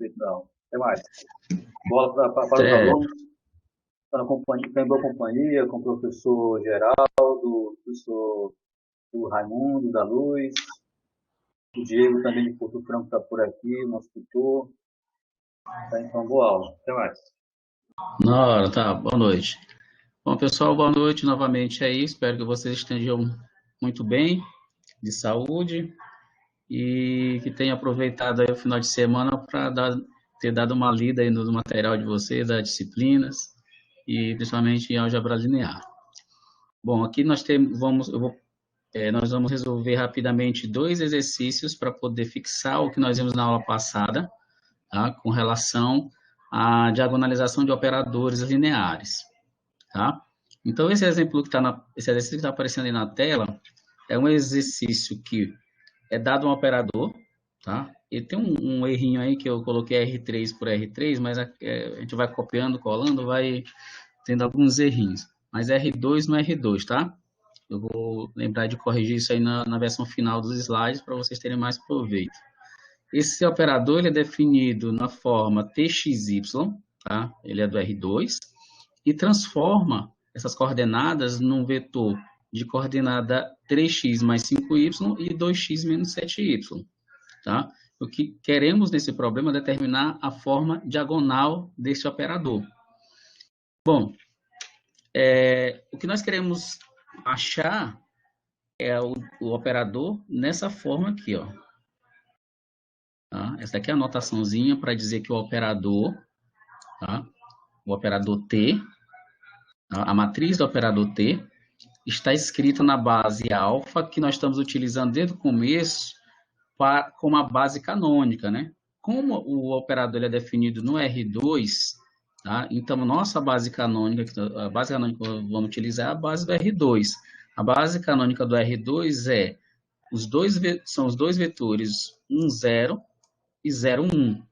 respeito da aula. Até mais. Bola para os É, alunos, está em boa companhia com o professor Geraldo, professor o Raimundo da Luz, o Diego também de Porto Franco está por aqui, nosso tutor. Tá, então, boa aula. Até mais. na hora, tá. Boa noite. Bom, pessoal, boa noite novamente aí. Espero que vocês estejam muito bem, de saúde, e que tenham aproveitado aí o final de semana para ter dado uma lida aí no material de vocês, das disciplinas, e principalmente em álgebra linear. Bom, aqui nós temos, nós vamos resolver rapidamente dois exercícios para poder fixar o que nós vimos na aula passada, tá? Com relação à diagonalização de operadores lineares, tá? Então, esse exercício que está aparecendo aí na tela é um exercício que é dado um operador, tá? E tem um errinho aí que eu coloquei R3 por R3, mas a gente vai copiando, colando, vai tendo alguns errinhos. Mas R2 no R2, tá? Eu vou lembrar de corrigir isso aí na versão final dos slides para vocês terem mais proveito. Esse operador ele é definido na forma txy, tá? Ele é do R2, e transforma essas coordenadas num vetor de coordenada 3x mais 5y e 2x menos 7y, tá? O que queremos nesse problema é determinar a forma diagonal desse operador. Bom, o que nós queremos achar é o operador nessa forma aqui, ó. Tá? Essa aqui é a anotaçãozinha para dizer que o operador, tá? O operador T, tá? A matriz do operador T, está escrita na base alfa, que nós estamos utilizando desde o começo como a base canônica, né? Como o operador ele é definido no R2, tá? Então, nossa base canônica, a base canônica que vamos utilizar é a base do R2. A base canônica do R2 são os dois vetores 1, 0 e 0, 1.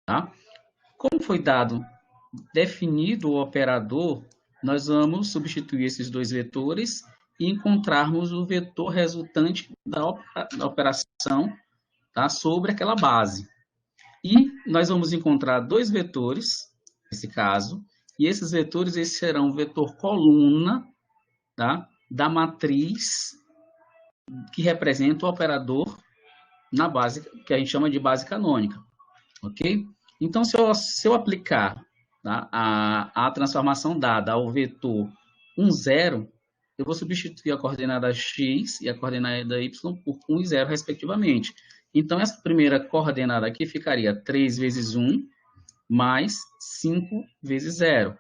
Tá? Como foi definido o operador, nós vamos substituir esses dois vetores e encontrarmos o vetor resultante da operação, tá, sobre aquela base. E nós vamos encontrar dois vetores, nesse caso, e esses vetores serão o vetor coluna, tá, da matriz que representa o operador na base, que a gente chama de base canônica. Ok? Então, se eu aplicar, tá, a transformação dada ao vetor 1, 0, eu vou substituir a coordenada x e a coordenada y por 1 e 0, respectivamente. Então, essa primeira coordenada aqui ficaria 3 vezes 1 mais 5 vezes 0.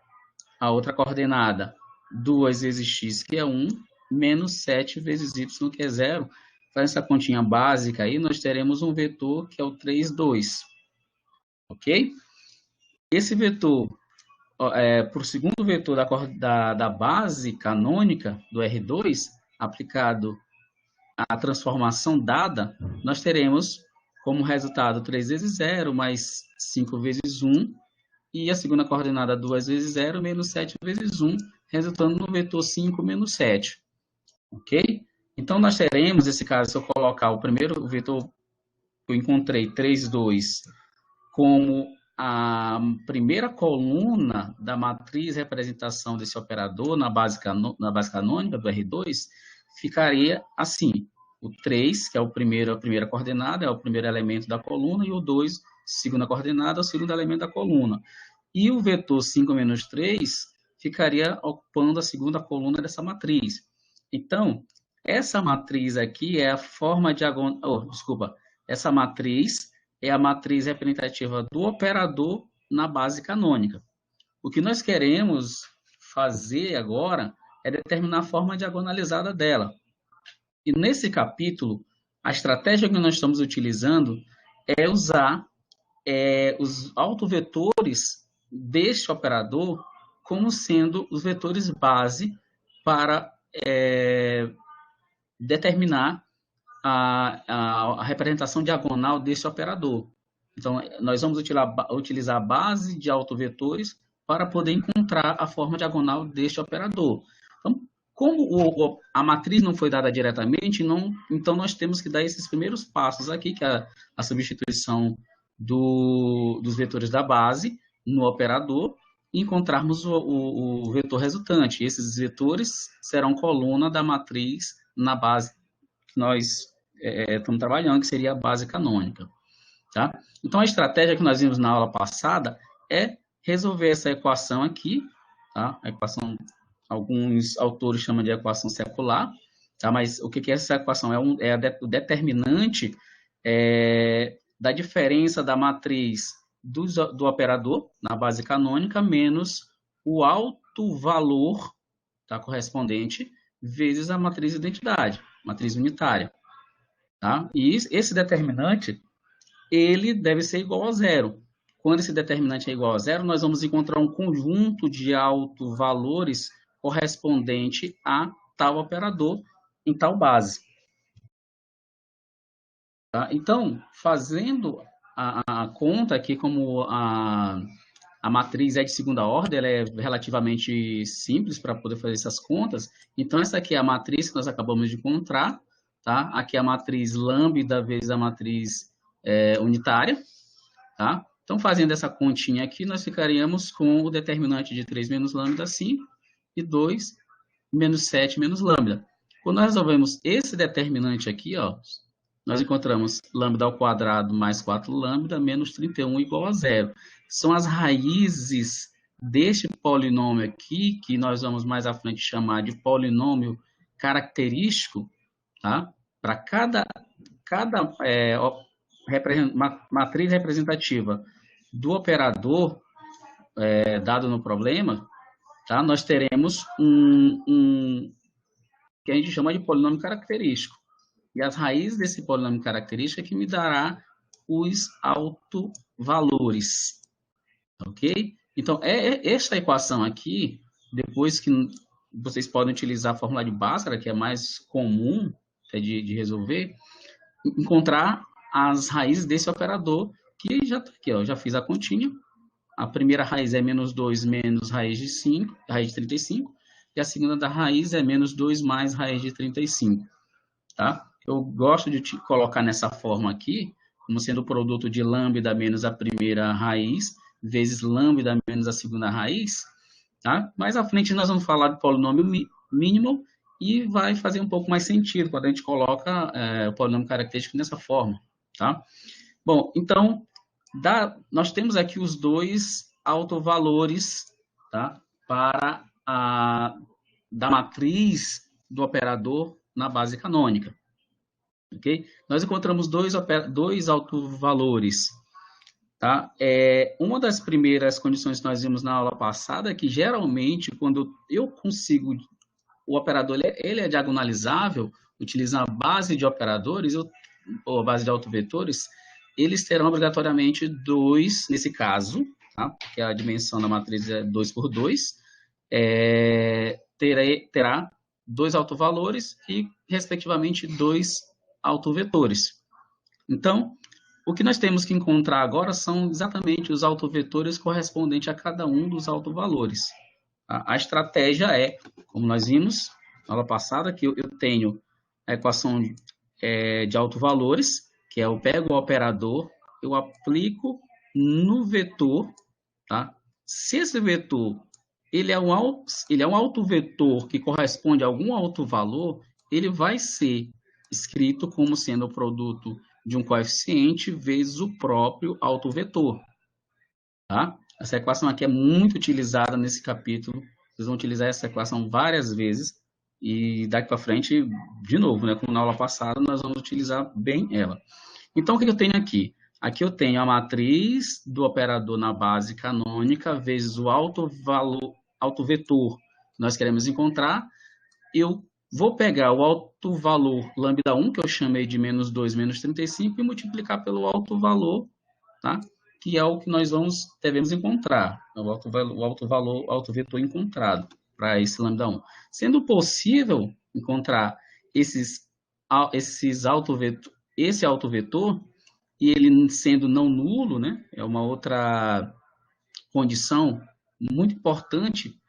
A outra coordenada, 2 vezes x, que é 1, menos 7 vezes y, que é 0. Faz essa continha básica aí, nós teremos um vetor que é o 3, 2. Ok? Esse vetor, por segundo vetor da base canônica do R2, aplicado à transformação dada, nós teremos como resultado 3 vezes 0 mais 5 vezes 1, e a segunda coordenada 2 vezes 0 menos 7 vezes 1, resultando no vetor 5 menos 7. Ok? Então, nós teremos, nesse caso, se eu colocar o primeiro vetor que eu encontrei, 3, 2, como a primeira coluna da matriz representação desse operador na base canônica do R2, ficaria assim: o 3, que é a primeira coordenada, é o primeiro elemento da coluna, e o 2, segunda coordenada, é o segundo elemento da coluna. E o vetor 5 menos 3 ficaria ocupando a segunda coluna dessa matriz. Então, essa matriz aqui é a forma diagonal, essa matriz é a matriz representativa do operador na base canônica. O que nós queremos fazer agora é determinar a forma diagonalizada dela. E nesse capítulo, a estratégia que nós estamos utilizando é usar os autovetores deste operador como sendo os vetores base para determinar a representação diagonal desse operador. Então, nós vamos utilizar a base de autovetores para poder encontrar a forma diagonal deste operador. Então, Como a matriz não foi dada diretamente, então nós temos que dar esses primeiros passos aqui, que é a substituição dos vetores da base no operador, e encontrarmos o vetor resultante. Esses vetores serão coluna da matriz na base que nós estamos trabalhando, que seria a base canônica. Tá? Então, a estratégia que nós vimos na aula passada é resolver essa equação aqui, tá? A equação, alguns autores chamam de equação secular, tá? Mas o que é essa equação? O determinante da diferença da matriz do operador, na base canônica, menos o alto valor, tá, correspondente, vezes a matriz identidade, matriz unitária. Tá? E esse determinante ele deve ser igual a zero. Quando esse determinante é igual a zero, nós vamos encontrar um conjunto de autovalores correspondente a tal operador em tal base. Tá? Então, fazendo a conta aqui, como a matriz é de segunda ordem, ela é relativamente simples para poder fazer essas contas. Então, essa aqui é a matriz que nós acabamos de encontrar. Tá? Aqui é a matriz lambda vezes a matriz unitária. Tá? Então, fazendo essa continha aqui, nós ficaríamos com o determinante de 3 menos lambda, 5, e 2 menos 7 menos lambda. Quando nós resolvemos esse determinante aqui, ó, nós encontramos lambda ao quadrado mais 4 lambda menos 31 igual a zero. São as raízes deste polinômio aqui, que nós vamos mais à frente chamar de polinômio característico, tá? Para cada matriz representativa do operador dado no problema, tá? Nós teremos que a gente chama de polinômio característico. E as raízes desse polinômio característico é que me dará os autovalores. Ok? Então, esta equação aqui, depois que vocês podem utilizar a fórmula de Bhaskara, que é mais comum de resolver, encontrar as raízes desse operador, que já está aqui, ó, já fiz a continha. A primeira raiz é menos 2 menos raiz de 5, raiz de 35, e a segunda da raiz é menos 2 mais raiz de 35. Tá? Eu gosto de colocar nessa forma aqui, como sendo o produto de lambda menos a primeira raiz, vezes lambda menos a segunda raiz. Tá? Mais à frente nós vamos falar do polinômio mínimo, e vai fazer um pouco mais sentido quando a gente coloca o polinômio característico dessa forma. Tá? Bom, então, nós temos aqui os dois autovalores, tá? Para da matriz do operador na base canônica. Okay? Nós encontramos dois autovalores. Tá? Uma das primeiras condições que nós vimos na aula passada é que, geralmente, quando eu consigo, o operador ele é diagonalizável, utilizando a base de operadores, ou a base de autovetores, eles terão obrigatoriamente 2, nesse caso, tá? Porque a dimensão da matriz é 2 por 2, terá 2 autovalores e, respectivamente, 2 autovetores. Então, o que nós temos que encontrar agora são exatamente os autovetores correspondentes a cada um dos autovalores. A estratégia é, como nós vimos na aula passada, que eu tenho a equação de autovalores, que eu pego o operador, eu aplico no vetor, tá? Se esse vetor ele é um autovetor que corresponde a algum autovalor, ele vai ser escrito como sendo o produto de um coeficiente vezes o próprio autovetor. Tá? Essa equação aqui é muito utilizada nesse capítulo. Vocês vão utilizar essa equação várias vezes. E daqui para frente, de novo, né, como na aula passada, nós vamos utilizar bem ela. Então, o que eu tenho aqui? Aqui eu tenho a matriz do operador na base canônica vezes o autovetor que nós queremos encontrar. Eu vou pegar o autovalor lambda 1, que eu chamei de menos 2 menos 35, e multiplicar pelo autovalor, tá? Que é o que nós devemos encontrar, o autovetor encontrado para esse lambda 1. Sendo possível encontrar esse autovetor, e ele sendo não nulo, né, é uma outra condição muito importante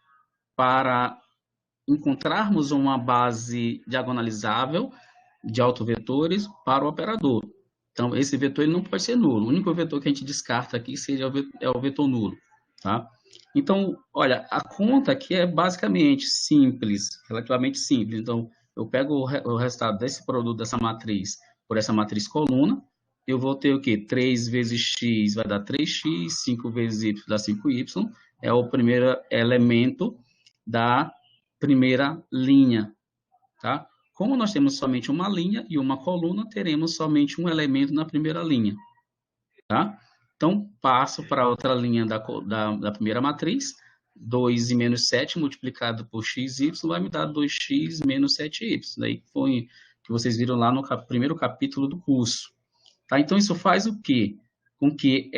para encontrarmos uma base diagonalizável de autovetores para o operador. Então, esse vetor ele não pode ser nulo. O único vetor que a gente descarta aqui seria o vetor nulo. Tá? Então, olha, a conta aqui é basicamente simples, relativamente simples. Então, eu pego o resultado desse produto, dessa matriz, por essa matriz coluna, eu vou ter o quê? 3 vezes x vai dar 3x, 5 vezes y dá 5y, é o primeiro elemento da primeira linha, tá? Como nós temos somente uma linha e uma coluna, teremos somente um elemento na primeira linha, tá? Então, passo para a outra linha da primeira matriz, 2 e menos 7 multiplicado por xy vai me dar 2x menos 7y. Daí foi que vocês viram lá no primeiro capítulo do curso. Tá? Então, isso faz o quê? Com que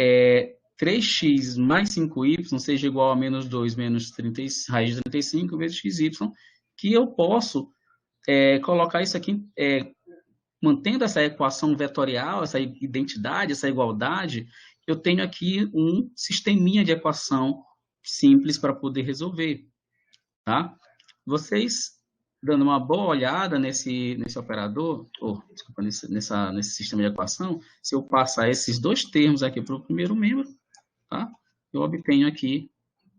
3x mais 5y seja igual a menos 2 menos raiz de 35 vezes xy, que eu posso colocar isso aqui, mantendo essa equação vetorial, essa identidade, essa igualdade, eu tenho aqui um sisteminha de equação simples para poder resolver. Tá? Vocês, dando uma boa olhada nesse operador, desculpa, nesse sistema de equação, se eu passar esses dois termos aqui para o primeiro membro, tá? Eu obtenho aqui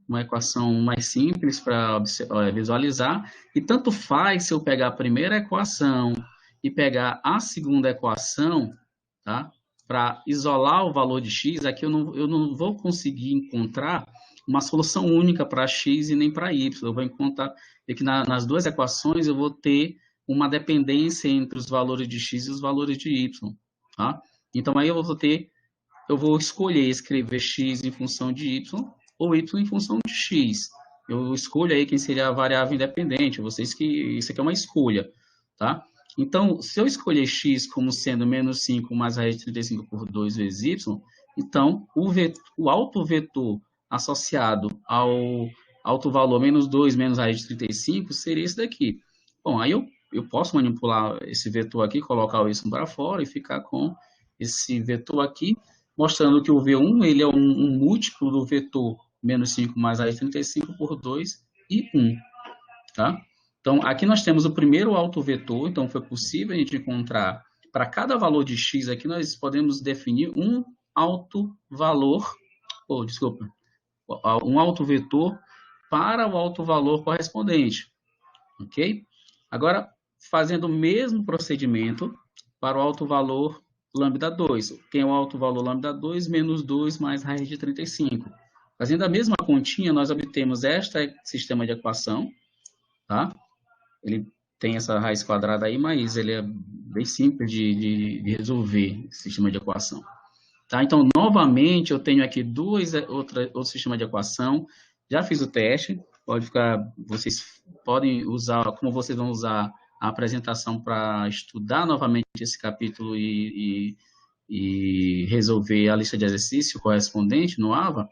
uma equação mais simples para visualizar, e tanto faz se eu pegar a primeira equação e pegar a segunda equação, tá? Para isolar o valor de x, aqui eu não vou conseguir encontrar uma solução única para x e nem para y. Eu vou encontrar que nas duas equações eu vou ter uma dependência entre os valores de x e os valores de y. Tá? Então, aí eu vou escolher escrever x em função de y ou y em função de x. Eu escolho aí quem seria a variável independente. Isso aqui é uma escolha. Tá? Então, se eu escolher x como sendo menos 5 mais raiz de 35 por 2 vezes y, então o autovetor associado ao autovalor menos 2 menos raiz de 35 seria esse daqui. Bom, aí eu posso manipular esse vetor aqui, colocar isso para fora e ficar com esse vetor aqui, mostrando que o V1 ele é um múltiplo do vetor menos 5 mais raiz de 35 por 2 e 1. Tá? Então, aqui nós temos o primeiro autovetor, então foi possível a gente encontrar, para cada valor de x aqui, nós podemos definir um autovalor, um autovetor para o autovalor correspondente, ok? Agora, fazendo o mesmo procedimento para o autovalor lambda 2. Quem é o autovalor lambda 2? Menos 2 mais raiz de 35. Fazendo a mesma continha, nós obtemos este sistema de equação, tá? Ele tem essa raiz quadrada aí, mas ele é bem simples de resolver esse sistema de equação. Tá? Então, novamente, eu tenho aqui outro sistema de equação. Já fiz o teste. Vocês podem usar, como vocês vão usar a apresentação para estudar novamente esse capítulo e resolver a lista de exercício correspondente no AVA.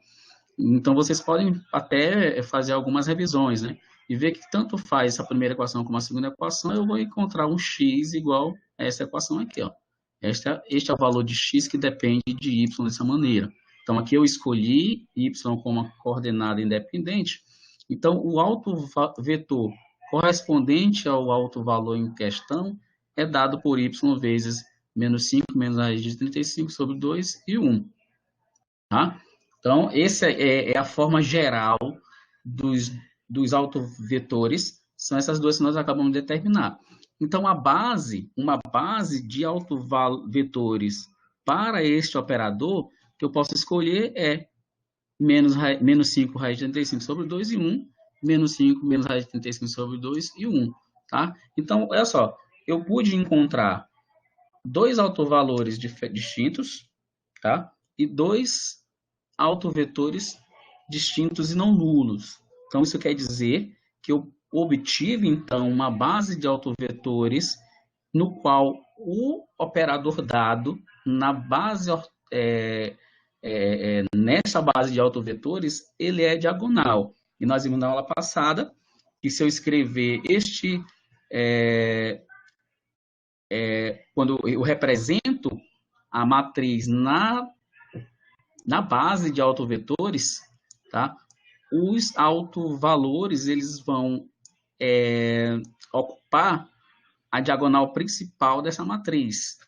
Então, vocês podem até fazer algumas revisões, né? E ver que tanto faz essa primeira equação como a segunda equação, eu vou encontrar um x igual a essa equação aqui, ó. Este é o valor de x que depende de y dessa maneira. Então, aqui eu escolhi y como uma coordenada independente. Então, o autovetor correspondente ao autovalor em questão é dado por y vezes menos 5 menos a raiz de 35 sobre 2 e 1. Tá? Então, essa é a forma geral dos autovetores. São essas duas que nós acabamos de determinar. Então, uma base de autovetores para este operador que eu posso escolher é menos 5 raiz de 35 sobre 2 e 1, menos 5 menos raiz de 35 sobre 2 e 1. Tá? Então, olha só, eu pude encontrar dois autovalores distintos, tá? E dois autovetores distintos e não nulos. Então, isso quer dizer que eu obtive, então, uma base de autovetores no qual o operador dado nessa base de autovetores, ele é diagonal. E nós vimos na aula passada que se eu escrever quando eu represento a matriz na base de autovetores, tá? Os autovalores eles vão ocupar a diagonal principal dessa matriz.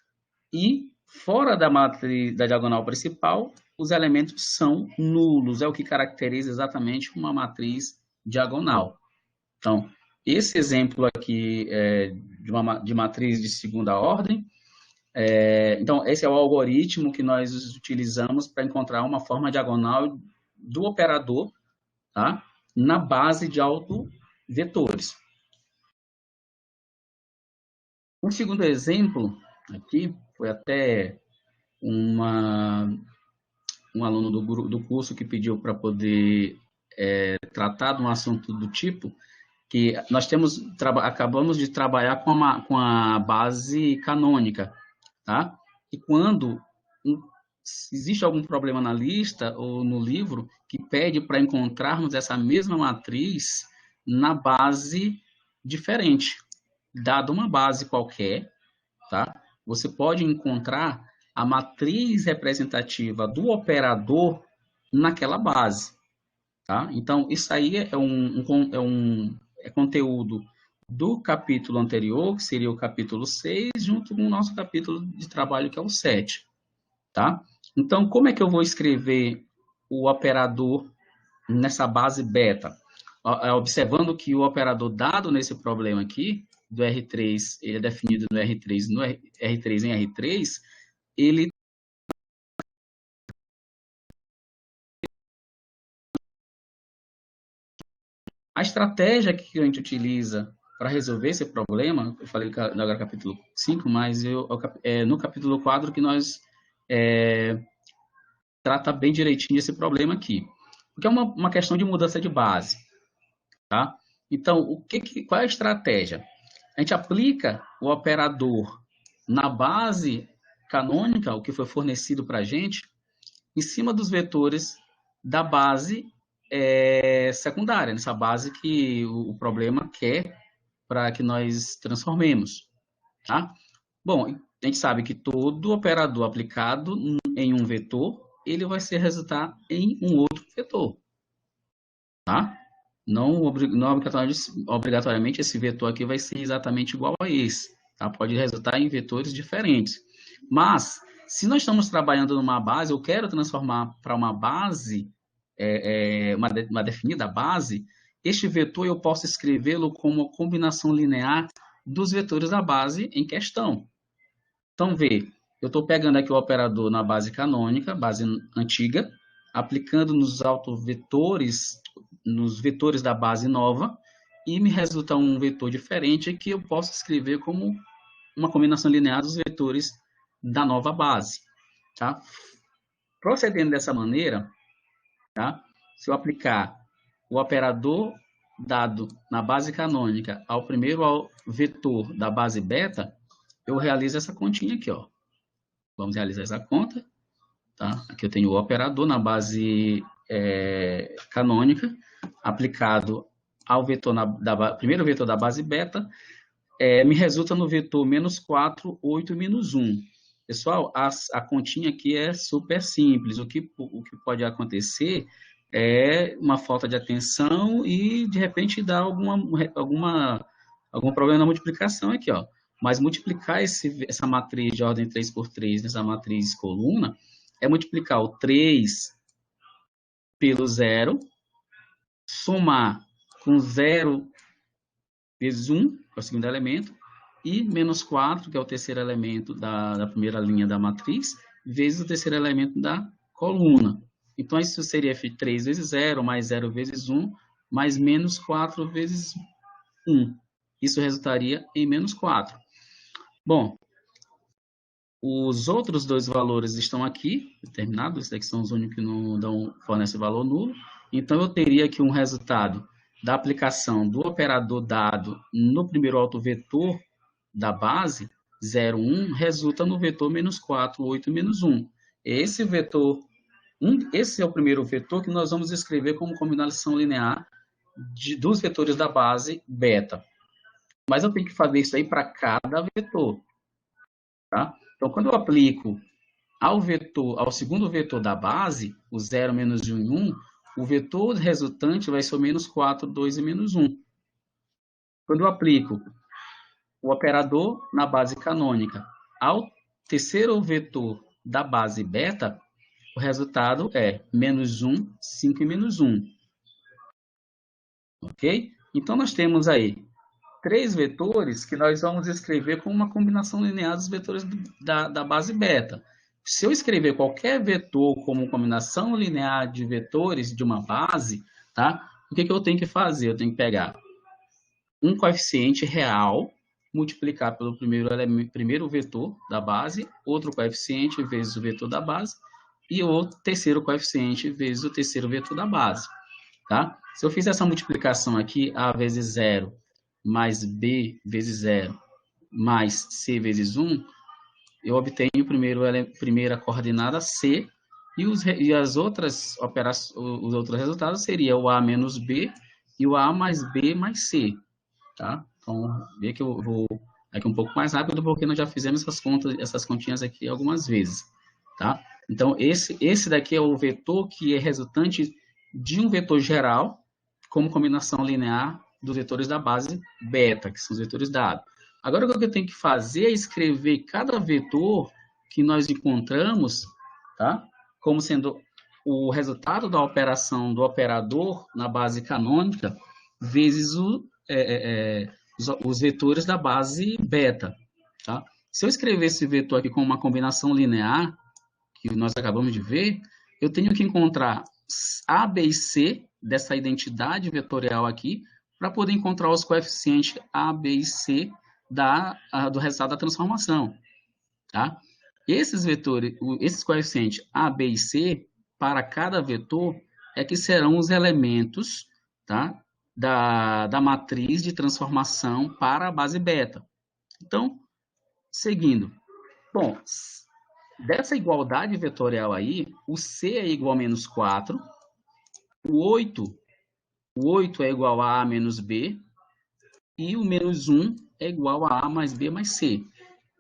E fora da matriz, da diagonal principal, os elementos são nulos, é o que caracteriza exatamente uma matriz diagonal. Então, esse exemplo aqui é de matriz de segunda ordem. Então, esse é o algoritmo que nós utilizamos para encontrar uma forma diagonal do operador, tá? Na base de autovetores. Um segundo exemplo aqui foi até um aluno do curso que pediu para poder tratar de um assunto do tipo que nós acabamos de trabalhar com a base canônica, tá? E quando existe algum problema na lista ou no livro que pede para encontrarmos essa mesma matriz na base diferente, dado uma base qualquer, tá? Você pode encontrar a matriz representativa do operador naquela base, tá? Então, isso aí é conteúdo do capítulo anterior, que seria o capítulo 6, junto com o nosso capítulo de trabalho, que é o 7, tá? Então, como é que eu vou escrever o operador nessa base beta? Observando que o operador dado nesse problema aqui, do R3, ele é definido no R3 em R3, ele a estratégia que a gente utiliza para resolver esse problema, eu falei agora capítulo 5, mas no capítulo 4 que nós trata bem direitinho esse problema aqui. Porque é uma questão de mudança de base, tá? Então, qual é a estratégia? A gente aplica o operador na base canônica, o que foi fornecido para a gente, em cima dos vetores da base secundária, nessa base que o problema quer para que nós transformemos, tá? Bom, a gente sabe que todo operador aplicado em um vetor, ele vai se resultar em um outro vetor, tá? Não obrigatoriamente esse vetor aqui vai ser exatamente igual a esse, tá? Pode resultar em vetores diferentes. Mas, se nós estamos trabalhando numa base, eu quero transformar para uma base, uma definida base, este vetor eu posso escrevê-lo como combinação linear dos vetores da base em questão. Então, vê, eu estou pegando aqui o operador na base canônica, base antiga, aplicando nos autovetores, nos vetores da base nova, e me resulta um vetor diferente que eu posso escrever como uma combinação linear dos vetores da nova base, tá? Procedendo dessa maneira, tá? Se eu aplicar o operador dado na base canônica ao primeiro vetor da base beta, eu realizo essa continha aqui, ó. Vamos realizar essa conta, tá? Aqui eu tenho o operador na base canônica, aplicado ao vetor primeiro vetor da base beta, me resulta no vetor menos 4, 8, menos 1. Pessoal, a continha aqui é super simples. O que pode acontecer é uma falta de atenção e, de repente, dar algum problema na multiplicação aqui, ó. Mas multiplicar essa matriz de ordem 3 por 3 nessa matriz coluna é multiplicar o 3 pelo 0, somar com 0 vezes 1, que é o segundo elemento, e menos 4, que é o terceiro elemento da primeira linha da matriz, vezes o terceiro elemento da coluna. Então, isso seria 3 vezes 0, mais 0 vezes 1, mais menos 4 vezes 1. Isso resultaria em menos 4. Bom, os outros dois valores estão aqui, determinados, esses aqui são os únicos que não fornecem valor nulo. Então, eu teria aqui um resultado da aplicação do operador dado no primeiro autovetor da base, 0, 1, resulta no vetor menos 4, 8, menos 1. Esse é o primeiro vetor que nós vamos escrever como combinação linear dos vetores da base beta. Mas eu tenho que fazer isso aí para cada vetor, tá? Então, quando eu aplico ao segundo vetor da base, o 0, menos 1 e 1, o vetor resultante vai ser o menos 4, 2 e menos 1. Quando eu aplico o operador na base canônica ao terceiro vetor da base beta, o resultado é -1, 5 e -1. Ok? Então, nós temos aí 3 vetores que nós vamos escrever com uma combinação linear dos vetores da base beta. Se eu escrever qualquer vetor como combinação linear de vetores de uma base, tá? O que eu tenho que fazer? Eu tenho que pegar um coeficiente real, multiplicar pelo primeiro vetor da base, outro coeficiente vezes o vetor da base, e o terceiro coeficiente vezes o terceiro vetor da base. Tá? Se eu fizer essa multiplicação aqui, A vezes 0, mais B vezes 0, mais C vezes 1, eu obtenho primeira coordenada C, e as outras operações, os outros resultados seriam o A menos B e o A mais B mais C. Tá? Então, vê que eu vou aqui um pouco mais rápido, porque nós já fizemos essas continhas aqui algumas vezes. Tá? Então, esse daqui é o vetor que é resultante de um vetor geral, como combinação linear dos vetores da base beta, que são os vetores dados. Agora, o que eu tenho que fazer é escrever cada vetor que nós encontramos, tá? Como sendo o resultado da operação do operador na base canônica, vezes os vetores da base beta. Tá? Se eu escrever esse vetor aqui com uma combinação linear, que nós acabamos de ver, eu tenho que encontrar A, B e C dessa identidade vetorial aqui, para poder encontrar os coeficientes A, B e C do resultado da transformação. Tá? Esses vetores, esses coeficientes A, B e C, para cada vetor, é que serão os elementos, tá? da matriz de transformação para a base beta. Então, seguindo. Bom, dessa igualdade vetorial aí, o C é igual a menos 4, o 8 é igual a A menos B, e o menos 1 é igual a A mais B mais C.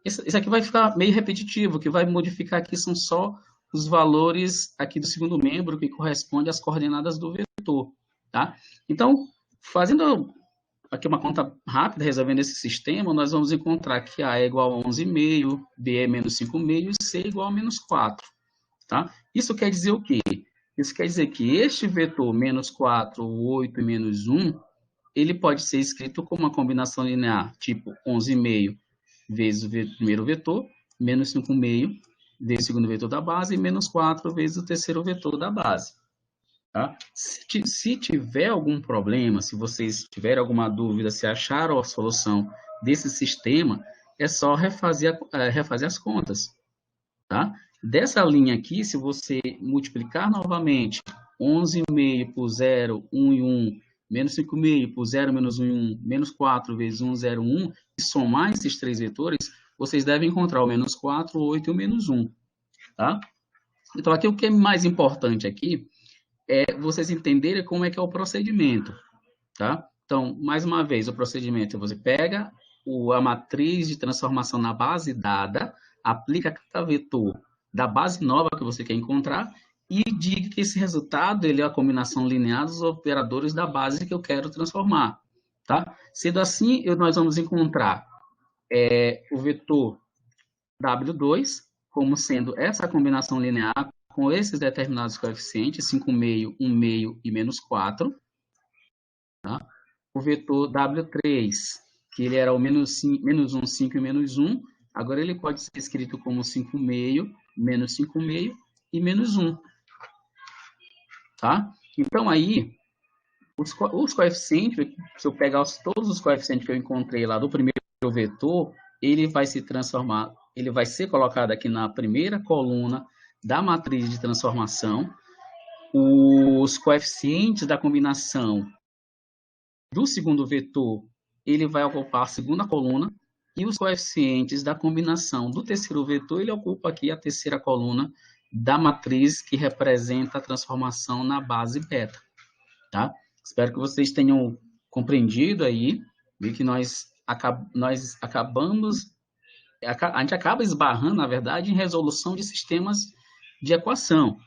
Isso aqui vai ficar meio repetitivo, o que vai modificar aqui são só os valores aqui do segundo membro, que corresponde às coordenadas do vetor. Tá? Então, fazendo aqui uma conta rápida, resolvendo esse sistema, nós vamos encontrar que A é igual a 11,5, B é menos 5,5 e C é igual a menos 4. Tá? Isso quer dizer o quê? Isso quer dizer que este vetor menos 4, 8 e menos 1, ele pode ser escrito como uma combinação linear, tipo 11,5 vezes o primeiro vetor, menos 5,5 vezes o segundo vetor da base, e menos 4 vezes o terceiro vetor da base. Tá? Se tiver algum problema, se vocês tiverem alguma dúvida, se acharam a solução desse sistema, é só refazer as contas. Tá? Dessa linha aqui, se você multiplicar novamente 11,5 por 0, 1 e 1, menos 5,5 por 0, menos 1 e 1, menos 4 vezes 1, 0, 1, e somar esses três vetores, vocês devem encontrar o menos 4, 8 e o menos 1. Tá? Então, aqui o que é mais importante aqui é vocês entenderem como é que é o procedimento. Tá? Então, mais uma vez, o procedimento é você pega a matriz de transformação na base dada, aplica cada vetor da base nova que você quer encontrar e diga que esse resultado ele é a combinação linear dos operadores da base que eu quero transformar. Tá? Sendo assim, nós vamos encontrar o vetor W2 como sendo essa combinação linear com esses determinados coeficientes, 5,5, 1,5 e menos 4. Tá? O vetor W3, que ele era o menos 1, 5 e menos 1, agora ele pode ser escrito como 5,5, menos 5,5 e menos 1. Tá? Então, aí, os coeficientes, se eu pegar todos os coeficientes que eu encontrei lá do primeiro vetor, ele vai se transformar, ele vai ser colocado aqui na primeira coluna da matriz de transformação. Os coeficientes da combinação do segundo vetor, ele vai ocupar a segunda coluna, e os coeficientes da combinação do terceiro vetor, ele ocupa aqui a terceira coluna da matriz que representa a transformação na base beta. Tá? Espero que vocês tenham compreendido aí, que nós acabamos, a gente acaba esbarrando, na verdade, em resolução de sistemas de equação.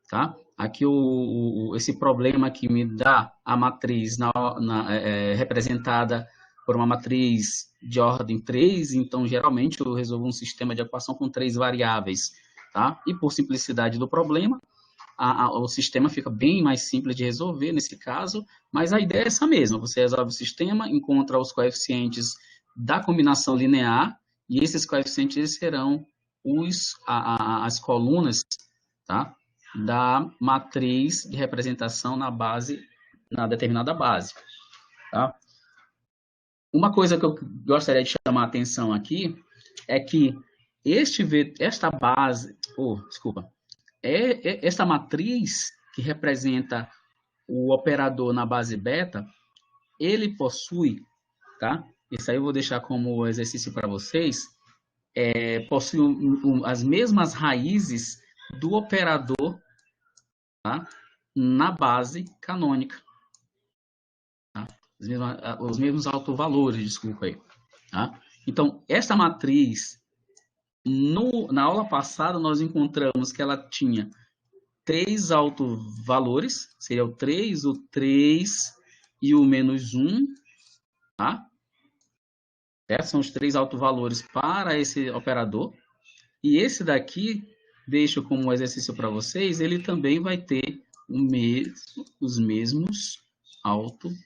Tá? Aqui esse problema que me dá a matriz representada por uma matriz de ordem 3, então, geralmente, eu resolvo um sistema de equação com 3 variáveis, tá? E, por simplicidade do problema, o sistema fica bem mais simples de resolver nesse caso, mas a ideia é essa mesma, você resolve o sistema, encontra os coeficientes da combinação linear, e esses coeficientes serão as colunas, tá? Da matriz de representação na determinada base, tá? Uma coisa que eu gostaria de chamar a atenção aqui é que esta base, desculpa, esta matriz que representa o operador na base beta, ele possui, tá? Isso aí eu vou deixar como exercício para vocês, possui as mesmas raízes do operador, tá? Na base canônica. Tá? Os mesmos autovalores, desculpa aí. Tá? Então, essa matriz, na aula passada, nós encontramos que ela tinha 3 autovalores, seria o 3 e o -1, tá? Esses são os 3 autovalores para esse operador. E esse daqui, deixo como exercício para vocês, ele também vai ter os mesmos autovalores.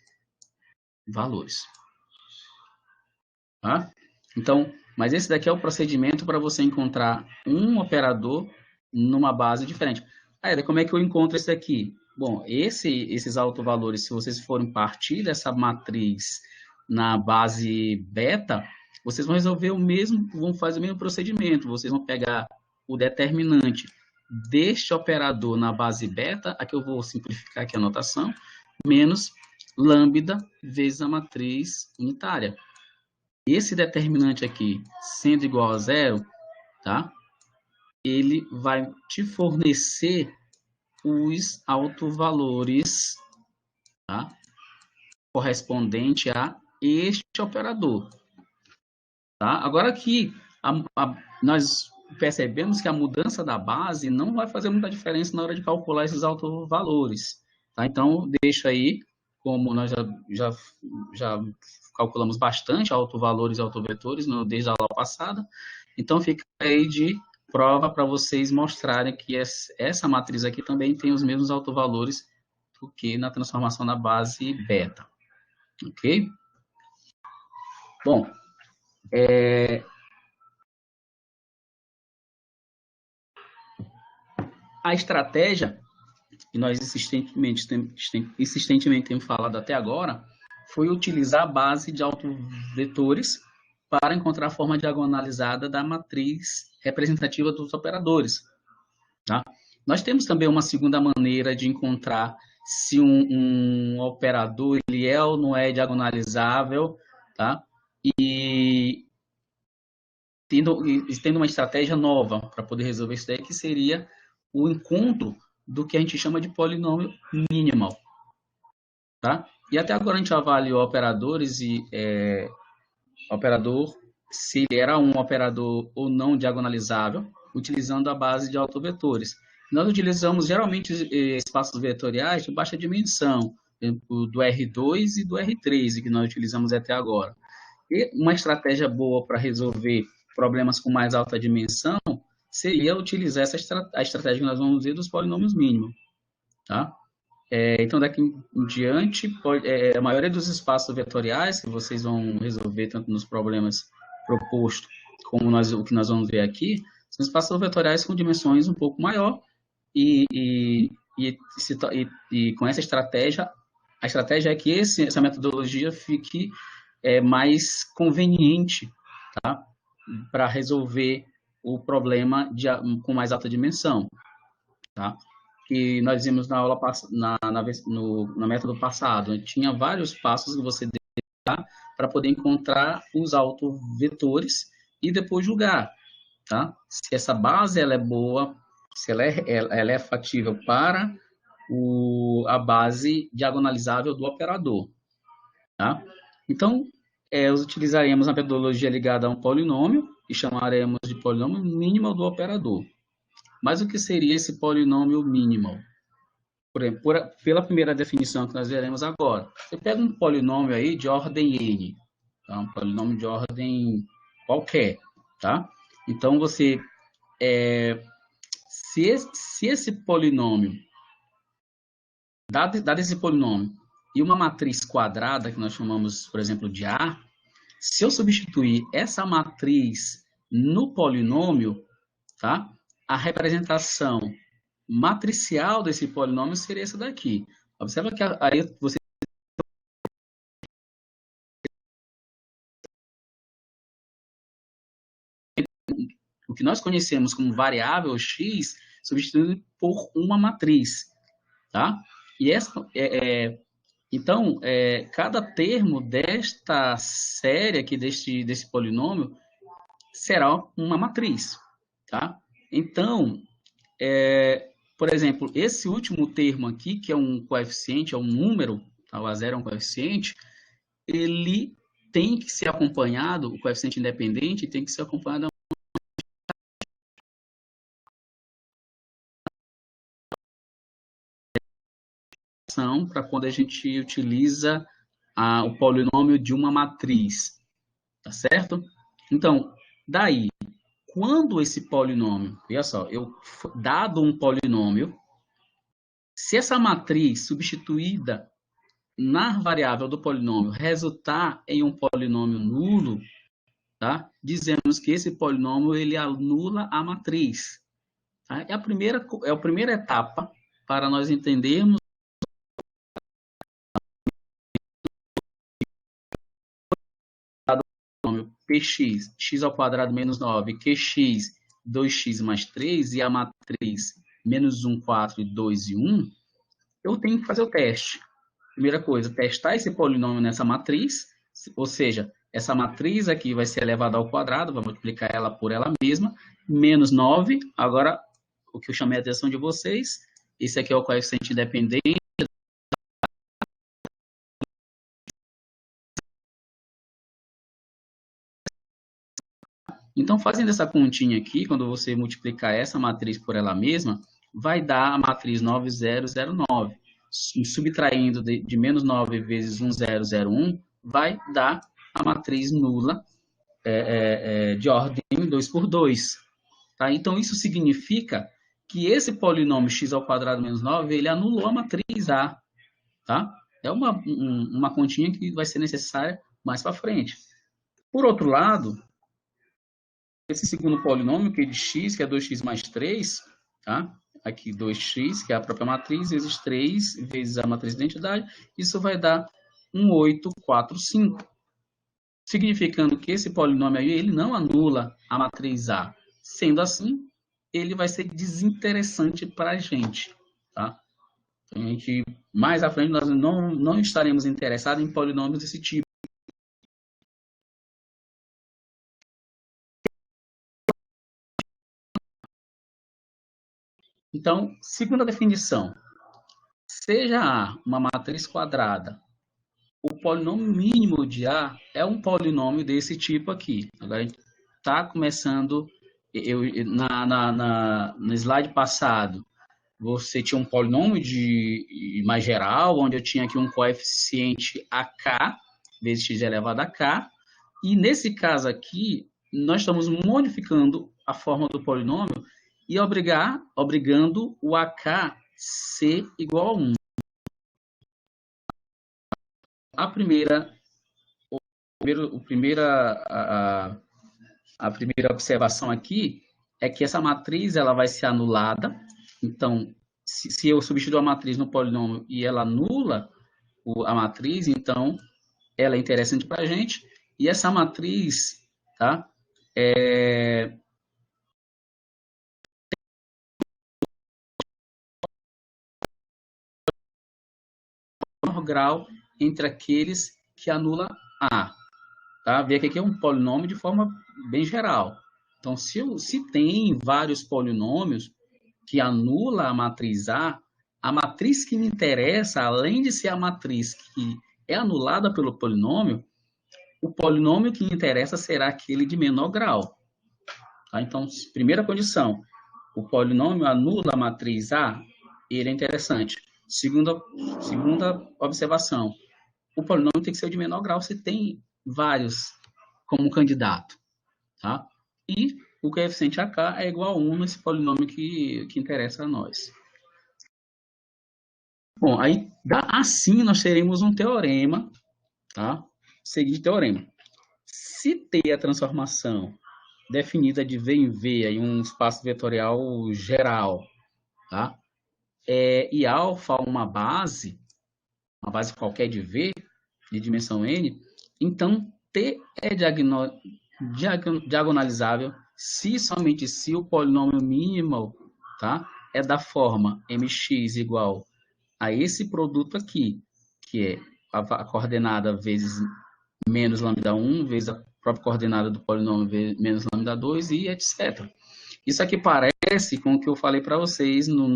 Tá? Então, mas esse daqui é o procedimento para você encontrar um operador numa base diferente. Como é que eu encontro esse aqui? Bom, esses autovalores, se vocês forem partir dessa matriz na base beta, vocês vão resolver vão fazer o mesmo procedimento. Vocês vão pegar o determinante deste operador na base beta, aqui eu vou simplificar aqui a notação, menos lambda vezes a matriz unitária. Esse determinante aqui, sendo igual a 0, tá? Ele vai te fornecer os autovalores, tá? Correspondente a este operador. Tá? Agora aqui, nós percebemos que a mudança da base não vai fazer muita diferença na hora de calcular esses autovalores. Tá? Então, deixo aí, como nós já calculamos bastante autovalores e autovetores desde a aula passada, então fica aí de prova para vocês mostrarem que essa matriz aqui também tem os mesmos autovalores do que na transformação na base beta. Ok? Bom, a estratégia que nós insistentemente temos falado até agora foi utilizar a base de autovetores para encontrar a forma diagonalizada da matriz representativa dos operadores. Tá? Nós temos também uma segunda maneira de encontrar se um operador ele é ou não é diagonalizável, tá? E tendo uma estratégia nova para poder resolver isso daí, que seria o encontro do que a gente chama de polinômio minimal. Tá? E até agora a gente avaliou operadores e operador, se ele era um operador ou não diagonalizável, utilizando a base de autovetores. Nós utilizamos geralmente espaços vetoriais de baixa dimensão, do R2 e do R3, que nós utilizamos até agora. E uma estratégia boa para resolver problemas com mais alta dimensão seria utilizar a estratégia que nós vamos ver dos polinômios mínimos. Tá? Então, daqui em diante, a maioria dos espaços vetoriais que vocês vão resolver, tanto nos problemas propostos, como o que nós vamos ver aqui, são espaços vetoriais com dimensões um pouco maior, e com essa estratégia, a estratégia é que essa metodologia fique mais conveniente, tá? Para resolver o problema com mais alta dimensão. Tá? Que nós vimos na aula no método passado, tinha vários passos que você deve dar para poder encontrar os autovetores e depois julgar, tá? Se essa base ela é boa, se ela é factível para a base diagonalizável do operador, tá? Então, utilizaremos a metodologia ligada a um polinômio e chamaremos de polinômio minimal do operador. Mas o que seria esse polinômio minimal? Pela primeira definição que nós veremos agora. Você pega um polinômio aí de ordem n, tá? Um polinômio de ordem qualquer, tá? Então, você, se esse polinômio, dado esse polinômio, e uma matriz quadrada, que nós chamamos, por exemplo, de A, se eu substituir essa matriz no polinômio, tá? A representação matricial desse polinômio seria essa daqui. Observa que aí você o que nós conhecemos como variável x substituído por uma matriz, tá? E então, cada termo desta série aqui, desse polinômio, será uma matriz, tá? Então, por exemplo, esse último termo aqui, que é um coeficiente, é um número, tá? O A0 é um coeficiente, ele tem que ser acompanhado, o coeficiente independente tem que ser acompanhado para quando a gente utiliza o polinômio de uma matriz, tá certo? Então, daí, quando esse polinômio, olha só, dado um polinômio, se essa matriz substituída na variável do polinômio resultar em um polinômio nulo, tá? Dizemos que esse polinômio ele anula a matriz. Tá? É a primeira etapa para nós entendermos px, x ao quadrado menos 9, qx, 2x mais 3 e a matriz menos 1, 4, 2 e 1, eu tenho que fazer o teste. Primeira coisa, testar esse polinômio nessa matriz, ou seja, essa matriz aqui vai ser elevada ao quadrado, vou multiplicar ela por ela mesma, menos 9, agora o que eu chamei a atenção de vocês, esse aqui é o coeficiente independente, então, fazendo essa continha aqui, quando você multiplicar essa matriz por ela mesma, vai dar a matriz 9009. Subtraindo de menos 9 vezes 1001, vai dar a matriz nula de ordem 2 por 2. Tá? Então, isso significa que esse polinômio x ao quadrado menos 9, ele anulou a matriz A. Tá? É uma continha que vai ser necessária mais para frente. Por outro lado, esse segundo polinômio, que é de x, que é 2x mais 3, tá? Aqui 2x, que é a própria matriz, vezes 3, vezes a matriz de identidade, isso vai dar 1845. Significando que esse polinômio aí, ele não anula a matriz A. Sendo assim, ele vai ser desinteressante para a gente, tá? Então, mais à frente, nós não estaremos interessados em polinômios desse tipo. Então, segunda definição, seja A uma matriz quadrada, o polinômio mínimo de A é um polinômio desse tipo aqui. Agora, a gente está começando, no slide passado, você tinha um polinômio mais geral, onde eu tinha aqui um coeficiente AK, vezes x elevado a k, e nesse caso aqui, nós estamos modificando a forma do polinômio e obrigando o AK ser igual a 1. A primeira observação aqui é que essa matriz ela vai ser anulada. Então, se eu substituir a matriz no polinômio e ela anula a matriz, então ela é interessante para a gente. E essa matriz, tá? Menor grau entre aqueles que anula A. Tá? Vê que aqui é um polinômio de forma bem geral. Então, se tem vários polinômios que anula a matriz a matriz que me interessa, além de ser a matriz que é anulada pelo polinômio, o polinômio que me interessa será aquele de menor grau. Tá? Então, primeira condição, o polinômio anula a matriz A, ele é interessante. Segunda observação, o polinômio tem que ser de menor grau se tem vários como candidato, tá? E o coeficiente AK é igual a 1 nesse polinômio que interessa a nós. Bom, aí assim nós teremos um teorema, tá? Seguinte teorema. Se T é a transformação definida de V em V, aí um espaço vetorial geral, tá? E alfa uma base qualquer de V, de dimensão N, então T é diagonalizável somente se o polinômio mínimo, tá, é da forma mx igual a esse produto aqui, que é a coordenada vezes menos lambda 1, vezes a própria coordenada do polinômio menos lambda 2 e etc. Isso aqui parece com o que eu falei para vocês no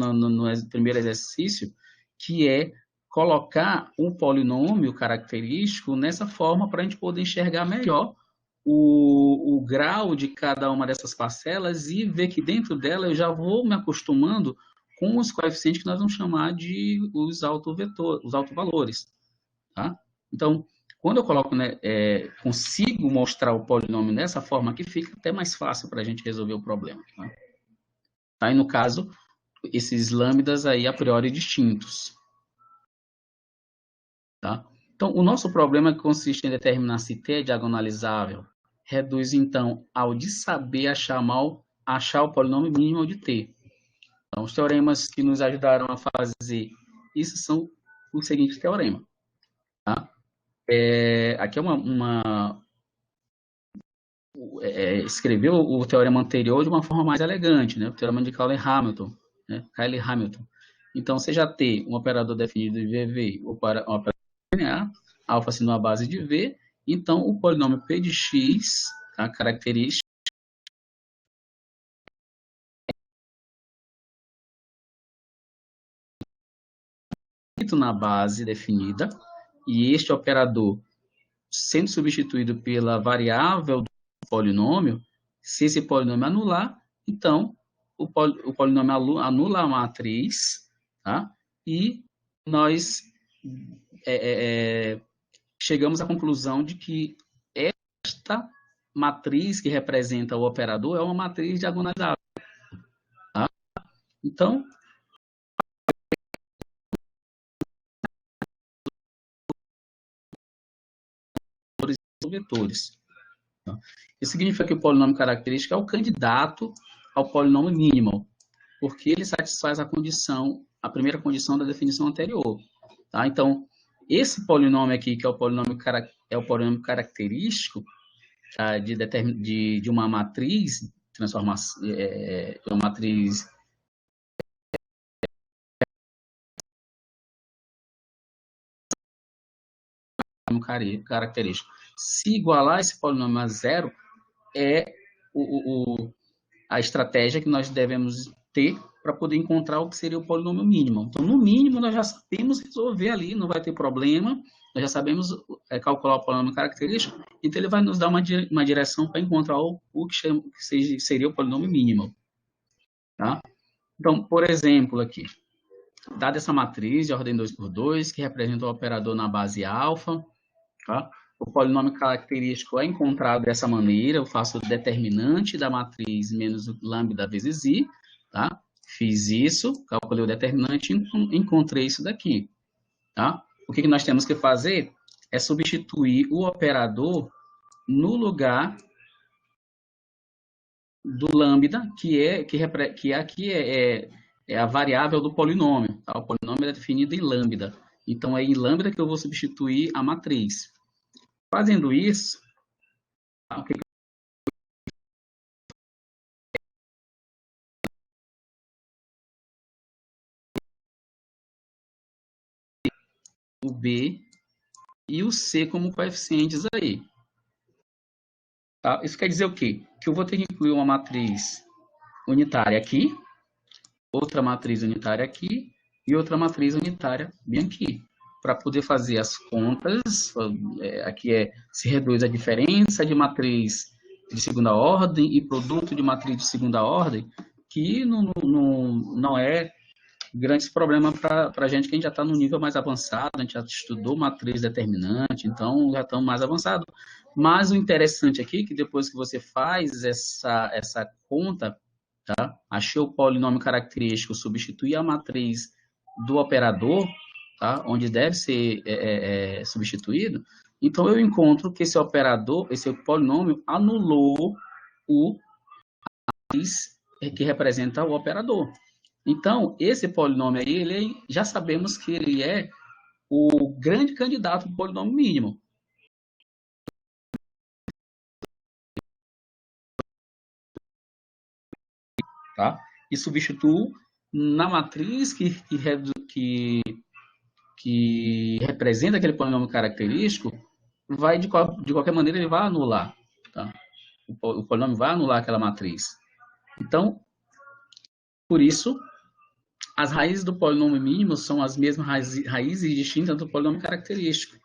primeiro exercício, que é colocar um polinômio característico nessa forma para a gente poder enxergar melhor o grau de cada uma dessas parcelas e ver que dentro dela eu já vou me acostumando com os coeficientes que nós vamos chamar de os autovalores. Tá? Então, quando eu coloco, consigo mostrar o polinômio dessa forma aqui, fica até mais fácil para a gente resolver o problema. Tá? Aí, no caso, esses lambdas aí a priori distintos. Tá? Então, o nosso problema consiste em determinar se T é diagonalizável, reduz, então, ao de saber achar o polinômio mínimo de T. Então, os teoremas que nos ajudaram a fazer isso são o seguinte teorema. Tá? Aqui escreveu o teorema anterior de uma forma mais elegante, né? O teorema de Cayley-Hamilton. Né? Cayley-Hamilton. Então, seja T um operador definido de VV, um operador linear, alfa sendo uma base de V, então o polinômio P de x, a característica na base definida, e este operador sendo substituído pela variável do polinômio, se esse polinômio anular, então o polinômio anula a matriz, tá? E nós chegamos à conclusão de que esta matriz que representa o operador é uma matriz diagonalizável. Tá? Então, vetores. Isso significa que o polinômio característico é o candidato ao polinômio mínimo, porque ele satisfaz a primeira condição da definição anterior. Tá? Então, esse polinômio aqui, que é o polinômio característico tá, de uma matriz, transformação, uma matriz característico. Se igualar esse polinômio a zero, é a estratégia que nós devemos ter para poder encontrar o que seria o polinômio mínimo. Então, no mínimo, nós já sabemos resolver ali, não vai ter problema, nós já sabemos calcular o polinômio característico, então ele vai nos dar uma direção para encontrar o que seria o polinômio mínimo. Tá? Então, por exemplo, aqui, dada essa matriz de ordem 2 por 2, que representa o operador na base alfa, tá? O polinômio característico é encontrado dessa maneira, eu faço o determinante da matriz menos lambda vezes i, tá? Fiz isso, calculei o determinante e encontrei isso daqui, tá? O que nós temos que fazer é substituir o operador no lugar do lambda, que aqui é a variável do polinômio, tá? O polinômio é definido em lambda, então é em lambda que eu vou substituir a matriz. Fazendo isso, o B e o C como coeficientes aí. Tá? Isso quer dizer o quê? Que eu vou ter que incluir uma matriz unitária aqui, outra matriz unitária aqui e outra matriz unitária bem aqui, para poder fazer as contas. Aqui se reduz a diferença de matriz de segunda ordem e produto de matriz de segunda ordem, que não é grande problema para a gente, que a gente já está no nível mais avançado, a gente já estudou matriz determinante, então já estamos mais avançados. Mas o interessante aqui é que depois que você faz essa conta, tá? Achei o polinômio característico, substitui a matriz do operador, tá? Onde deve ser substituído, então eu encontro que esse operador, esse polinômio, anulou o matriz que representa o operador. Então, esse polinômio aí, já sabemos que ele é o grande candidato do polinômio mínimo. Tá? E substituo na matriz que representa aquele polinômio característico, de qualquer maneira ele vai anular. Tá? O polinômio vai anular aquela matriz. Então, por isso, as raízes do polinômio mínimo são as mesmas raízes distintas do polinômio característico.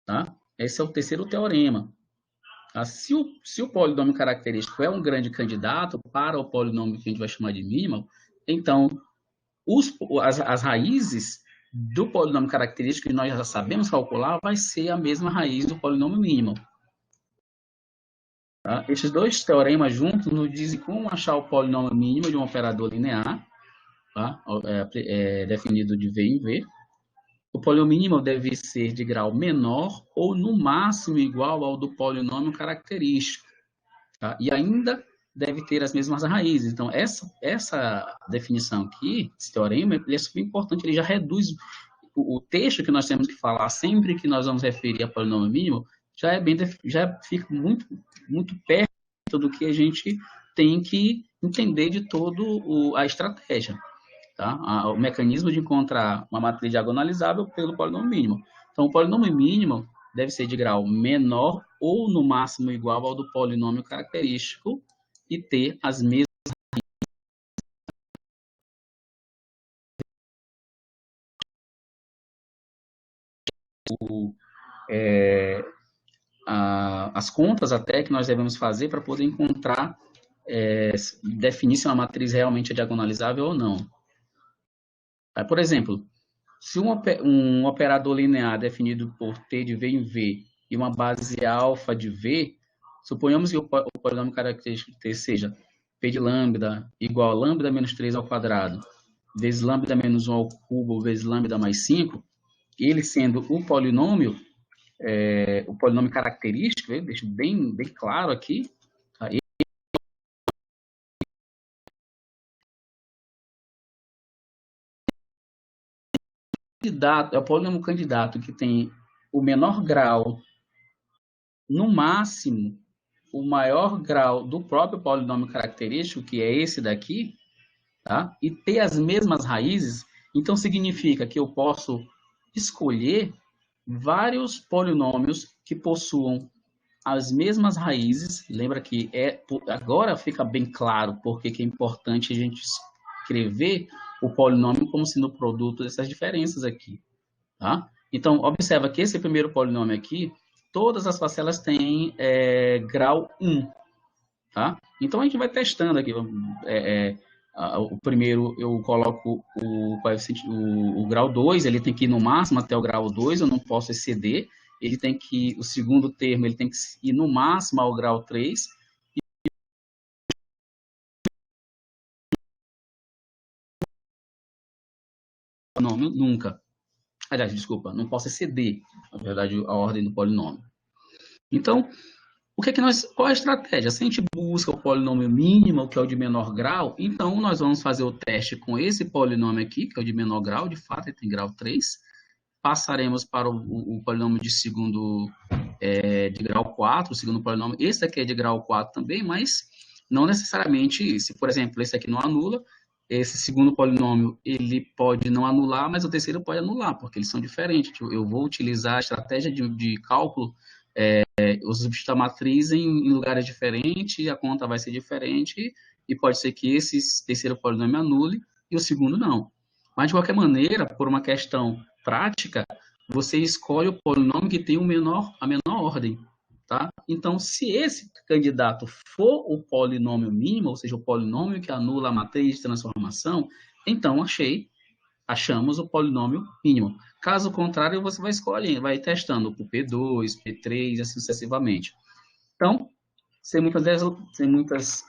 Tá? Esse é o terceiro teorema. Tá? Se o polinômio característico é um grande candidato para o polinômio que a gente vai chamar de mínimo, então as raízes do polinômio característico que nós já sabemos calcular vai ser a mesma raiz do polinômio mínimo. Tá? Esses dois teoremas juntos nos dizem como achar o polinômio mínimo de um operador linear, tá? Definido de V em V. O polinômio mínimo deve ser de grau menor ou no máximo igual ao do polinômio característico. Tá? E ainda deve ter as mesmas raízes. Então, essa definição aqui, esse teorema, ele é super importante, ele já reduz o texto que nós temos que falar sempre que nós vamos referir a polinômio mínimo, já fica muito perto do que a gente tem que entender de todo a estratégia. Tá? O mecanismo de encontrar uma matriz diagonalizável pelo polinômio mínimo. Então, o polinômio mínimo deve ser de grau menor ou no máximo igual ao do polinômio característico e ter as mesmas as contas até que nós devemos fazer para poder encontrar, definir se uma matriz realmente é diagonalizável ou não. Por exemplo, se um operador linear definido por T de V em V e uma base alfa de V, suponhamos que o polinômio característico T seja P de lambda igual a lambda menos 3 ao quadrado, vezes lambda menos 1 ao cubo, vezes lambda mais 5, ele sendo o polinômio característico, deixo bem claro aqui, tá? É o polinômio candidato que tem o menor grau, no máximo, o maior grau do próprio polinômio característico, que é esse daqui, tá? E ter as mesmas raízes, então significa que eu posso escolher vários polinômios que possuam as mesmas raízes. Lembra que agora fica bem claro porque que é importante a gente escrever o polinômio como sendo produto dessas diferenças aqui. Tá? Então, observa que esse primeiro polinômio aqui, todas as parcelas têm grau 1. Tá? Então, a gente vai testando aqui. O primeiro, eu coloco o coeficiente, o grau 2, ele tem que ir no máximo até o grau 2, eu não posso exceder. O segundo termo, ele tem que ir no máximo ao grau 3. Não, nunca. Aliás, desculpa, não posso exceder, na verdade, a ordem do polinômio. Então, qual é a estratégia? Se a gente busca o polinômio mínimo, que é o de menor grau, então nós vamos fazer o teste com esse polinômio aqui, que é o de menor grau, de fato ele tem grau 3. Passaremos para o polinômio de segundo, de grau 4, o segundo polinômio. Esse aqui é de grau 4 também, mas não necessariamente, se por exemplo, esse aqui não anula, esse segundo polinômio ele pode não anular, mas o terceiro pode anular, porque eles são diferentes. Eu vou utilizar a estratégia de cálculo, eu substituo a matriz em lugares diferentes, a conta vai ser diferente, e pode ser que esse terceiro polinômio anule e o segundo não. Mas, de qualquer maneira, por uma questão prática, você escolhe o polinômio que tem a menor ordem. Tá? Então, se esse candidato for o polinômio mínimo, ou seja, o polinômio que anula a matriz de transformação, então achei achamos o polinômio mínimo. Caso contrário, você vai escolhendo, vai testando por P2, P3, assim sucessivamente. Então, sem muitas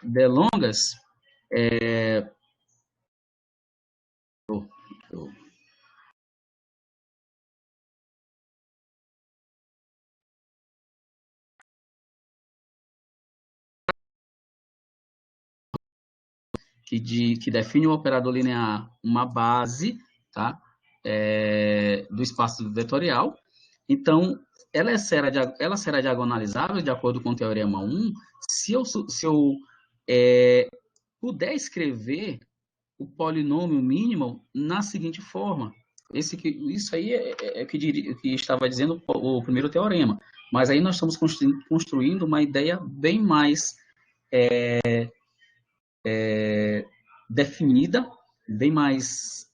delongas, que define o operador linear uma base, tá? Do espaço vetorial. Então, ela será diagonalizável de acordo com o teorema 1 se eu puder escrever o polinômio mínimo na seguinte forma. Isso aí é que estava dizendo o primeiro teorema. Mas aí nós estamos construindo uma ideia bem mais definida, bem mais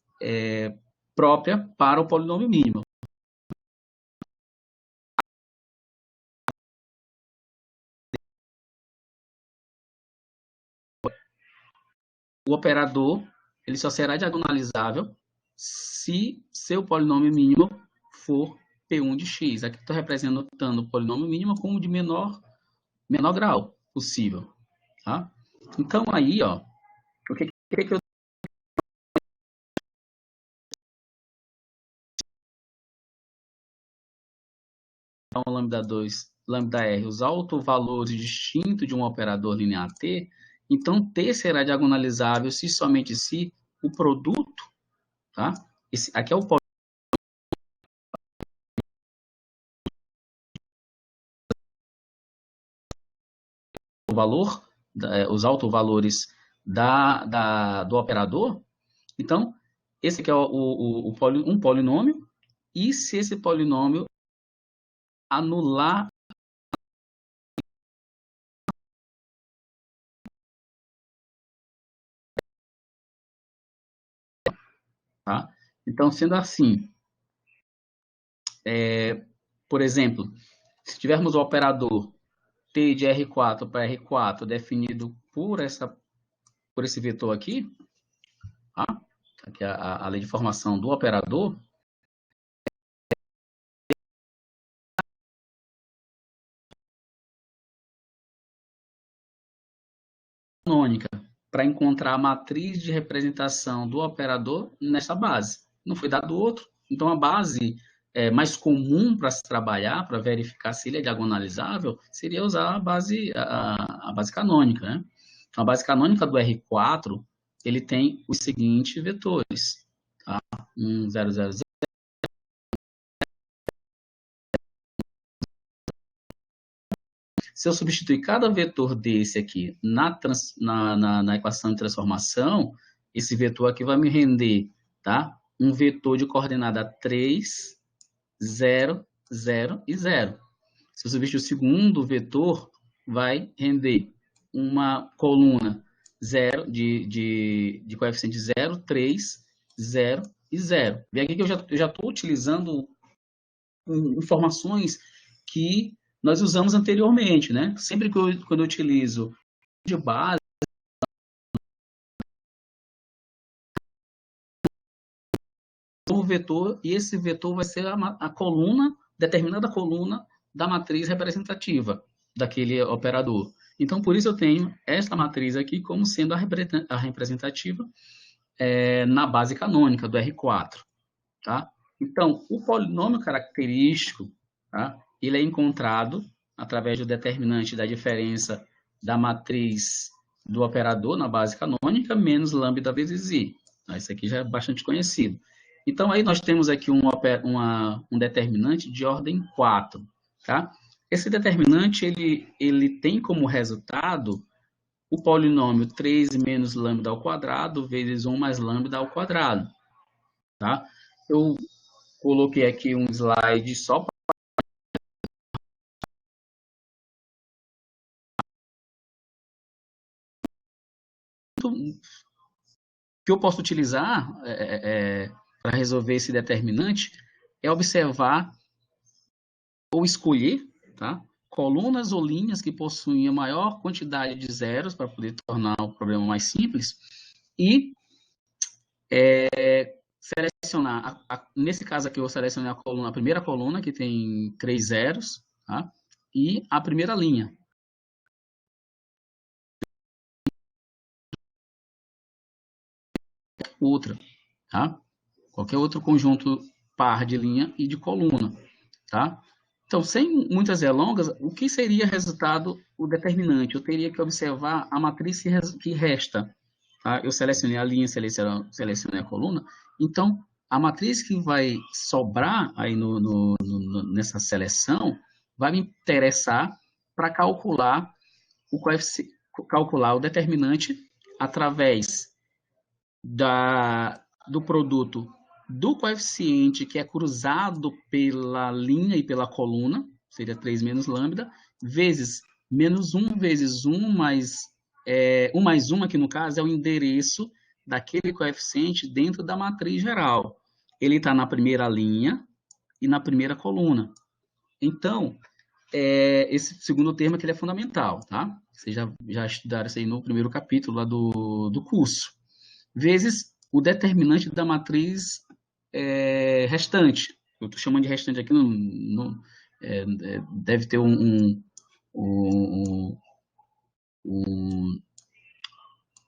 própria para o polinômio mínimo. O operador ele só será diagonalizável se seu polinômio mínimo for P1 de x. Aqui estou representando o polinômio mínimo como de menor grau possível. Tá? Então, aí, ó, o que eu então, lambda 2, lambda r, os autovalores distintos de um operador linear T, então T será diagonalizável se somente se o produto, tá? Aqui é o valor, os autovalores do operador. Então, esse aqui é um polinômio, e se esse polinômio anular tá? Então, sendo assim, por exemplo, se tivermos o operador T de R4 para R4 definido por esse vetor aqui, tá? Aqui é a lei de formação do operador, canônica, para encontrar a matriz de representação do operador nessa base. Não foi dado outro, então a base mais comum para se trabalhar, para verificar se ele é diagonalizável, seria usar a base canônica, né? Então, a base canônica do R4, ele tem os seguintes vetores, tá? 1, 0, 0, 0. Se eu substituir cada vetor desse aqui na equação de transformação, esse vetor aqui vai me render, tá? Um vetor de coordenada 3, 0, 0 e 0. Se eu substituir o segundo vetor, vai render uma coluna 0 de coeficiente 0, 3, 0 e 0. Vê aqui que eu já estou utilizando informações que nós usamos anteriormente, né? Sempre que quando eu utilizo de base, um vetor, e esse vetor vai ser a coluna, determinada coluna da matriz representativa daquele operador. Então, por isso eu tenho esta matriz aqui como sendo a representativa na base canônica do R4. Tá? Então, o polinômio característico, tá? Ele é encontrado através do determinante da diferença da matriz do operador na base canônica menos lambda vezes i. Isso aqui já é bastante conhecido. Então, aí nós temos aqui um determinante de ordem 4. Tá? Esse determinante ele tem como resultado o polinômio 3 menos lambda ao quadrado vezes 1 mais lambda ao quadrado. Tá? Eu coloquei aqui um slide só para que eu posso utilizar para resolver esse determinante é observar ou escolher, tá, colunas ou linhas que possuem a maior quantidade de zeros para poder tornar o problema mais simples e selecionar, nesse caso aqui eu selecionei a primeira coluna, que tem 3 zeros, tá? E a primeira linha. Outra, tá? Qualquer outro conjunto par de linha e de coluna, tá? Então, sem muitas delongas, o que seria resultado o determinante? Eu teria que observar a matriz que resta. Tá? Eu selecionei a linha, selecionei a coluna. Então, a matriz que vai sobrar aí nessa seleção vai me interessar para calcular calcular o determinante através do produto do coeficiente que é cruzado pela linha e pela coluna, seria 3 menos lambda, vezes menos 1 vezes 1 mais 1 mais 1 aqui no caso é o endereço daquele coeficiente dentro da matriz geral. Ele está na primeira linha e na primeira coluna. Então, esse segundo termo aqui é fundamental, tá? Vocês já estudaram isso aí no primeiro capítulo lá do curso. Vezes o determinante da matriz restante. Eu estou chamando de restante aqui, deve ter um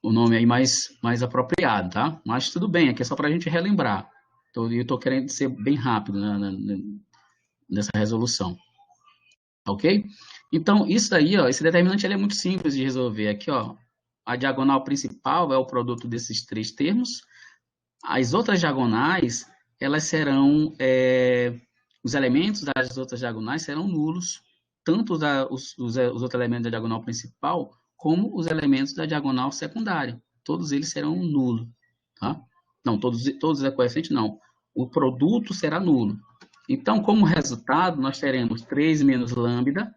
nome aí mais apropriado, tá? Mas tudo bem, aqui é só para a gente relembrar. Eu estou querendo ser bem rápido nessa resolução. Ok? Então, isso daí, ó, esse determinante ele é muito simples de resolver. Aqui, ó, a diagonal principal é o produto desses 3 termos. As outras diagonais, elas serão, os elementos das outras diagonais serão nulos, tanto os outros elementos da diagonal principal, como os elementos da diagonal secundária. Todos eles serão nulos, tá? Não, todos é coeficiente, não. O produto será nulo. Então, como resultado, nós teremos 3 menos lambda,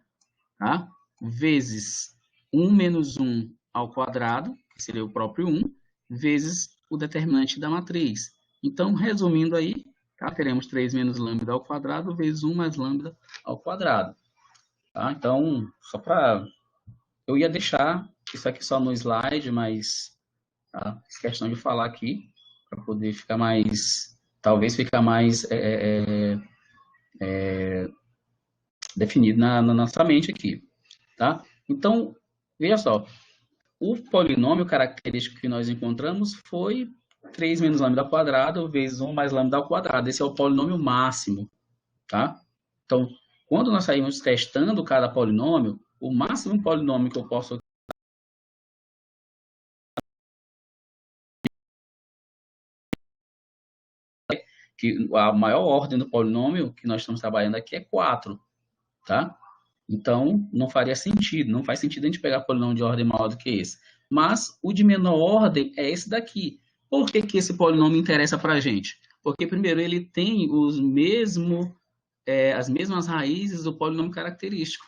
tá? Vezes 1 menos 1 ao quadrado, que seria o próprio 1, vezes o determinante da matriz. Então, resumindo aí, tá? Teremos 3 menos lambda ao quadrado vezes 1 mais lambda ao quadrado. Tá? Então, só para... Eu ia deixar isso aqui só no slide, mas tá? Questão de falar aqui, para poder ficar mais... Talvez ficar mais definido na nossa mente aqui. Tá? Então, veja só, o polinômio característico que nós encontramos foi 3 menos lambda ao quadrado vezes 1 mais lambda ao quadrado. Esse é o polinômio máximo. Tá? Então, quando nós saímos testando cada polinômio, o máximo polinômio que eu posso que a maior ordem do polinômio que nós estamos trabalhando aqui é 4, tá? Então, não faria sentido, não faz sentido a gente pegar polinômio de ordem maior do que esse. Mas o de menor ordem é esse daqui. Por que esse polinômio interessa para a gente? Porque, primeiro, ele tem as mesmas raízes do polinômio característico,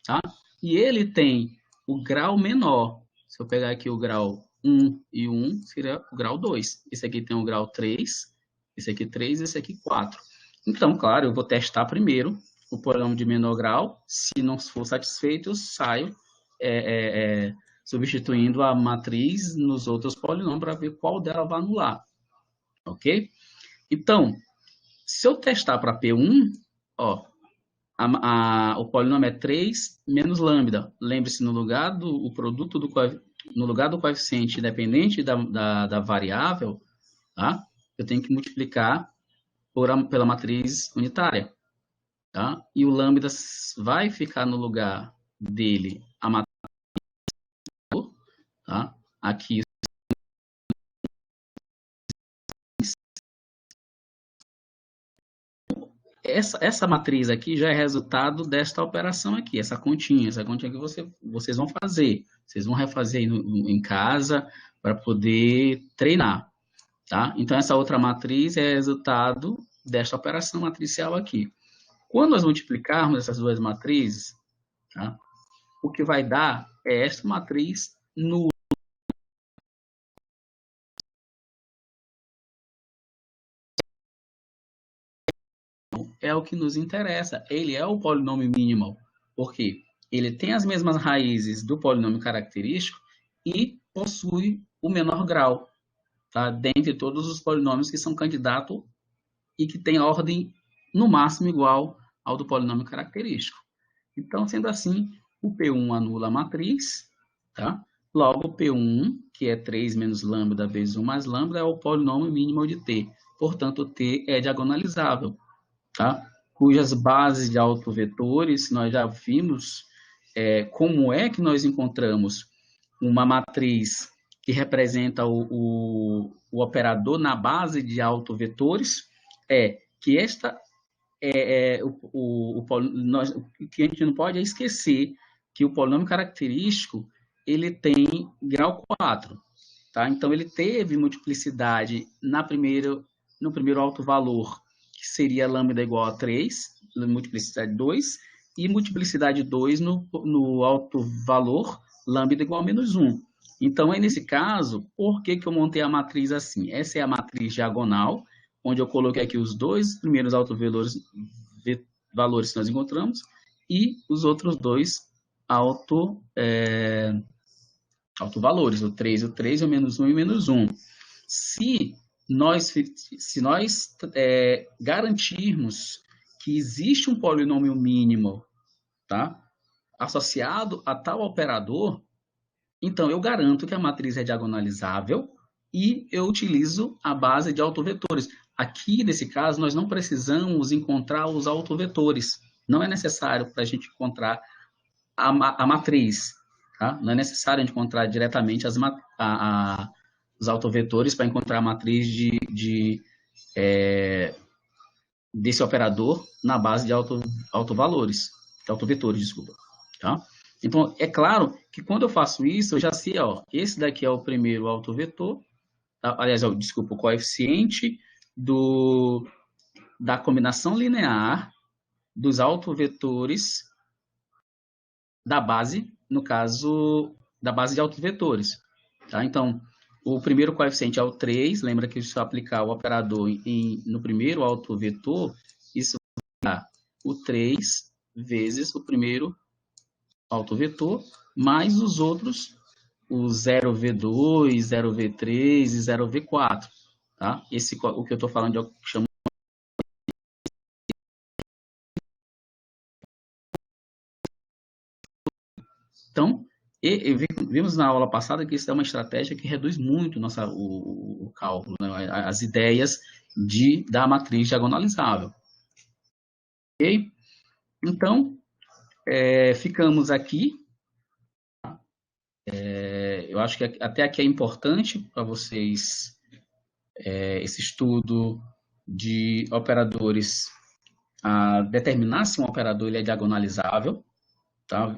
tá? E ele tem o grau menor. Se eu pegar aqui o grau 1 e 1, seria o grau 2. Esse aqui tem o grau 3, esse aqui 3, esse aqui 4. Então, claro, eu vou testar primeiro o polinômio de menor grau. Se não for satisfeito, eu saio substituindo a matriz nos outros polinômios para ver qual dela vai anular. Ok? Então, se eu testar para P1, ó, o polinômio é 3 menos lambda. Lembre-se, no lugar do coeficiente independente da variável, tá? Eu tenho que multiplicar pela matriz unitária. Tá? E o lambda vai ficar no lugar dele a matriz. Tá? Aqui. Essa matriz aqui já é resultado desta operação aqui, essa continha que vocês vão fazer. Vocês vão refazer aí em casa para poder treinar. Tá? Então, essa outra matriz é resultado desta operação matricial aqui. Quando nós multiplicarmos essas duas matrizes, tá? O que vai dar é esta matriz nula. É o que nos interessa. Ele é o polinômio mínimo. Por quê? Ele tem as mesmas raízes do polinômio característico e possui o menor grau. tá? Dentre todos os polinômios que são candidatos e que tem ordem, no máximo, igual ao do polinômio característico. Então, sendo assim, o P1 anula a matriz, tá? Logo, o P1, que é 3 menos lambda vezes 1 mais lambda, é o polinômio mínimo de T. Portanto, o T é diagonalizável, tá? Cujas bases de autovetores, nós já vimos como é que nós encontramos uma matriz que representa o operador na base de autovetores, que esta que a gente não pode esquecer que o polinômio característico ele tem grau 4, tá? Então ele teve multiplicidade no primeiro alto valor, que seria lambda igual a 3, multiplicidade 2, e multiplicidade 2 no alto valor, lambda igual a menos 1. Então, nesse caso, por que eu montei a matriz assim? Essa é a matriz diagonal, onde eu coloquei aqui os dois primeiros autovalores que nós encontramos e os outros dois autovalores, o 3 e o menos 1 e o menos 1. Se nós garantirmos que existe um polinômio mínimo, tá, associado a tal operador, então eu garanto que a matriz é diagonalizável e eu utilizo a base de autovetores. Aqui, nesse caso, nós não precisamos encontrar os autovetores. Não é necessário para a gente encontrar a matriz. Tá? Não é necessário a gente encontrar diretamente os autovetores para encontrar a matriz desse operador na base de autovetores. Desculpa. Tá? Então, é claro que quando eu faço isso, eu já sei, ó, esse daqui é o primeiro autovetor, tá? Aliás, desculpa, o coeficiente da combinação linear dos autovetores da base, no caso, da base de autovetores. Tá? Então, o primeiro coeficiente é o 3, lembra que se eu aplicar o operador no primeiro autovetor, isso vai dar o 3 vezes o primeiro autovetor, mais os outros, o 0V2, 0V3 e 0V4. Tá? O que eu estou falando eu chamo. Então, vimos na aula passada que isso é uma estratégia que reduz muito o cálculo, né? As ideias da matriz diagonalizável. Ok? Então, ficamos aqui. Eu acho que até aqui é importante para vocês esse estudo de operadores, determinar se um operador ele é diagonalizável. Tá?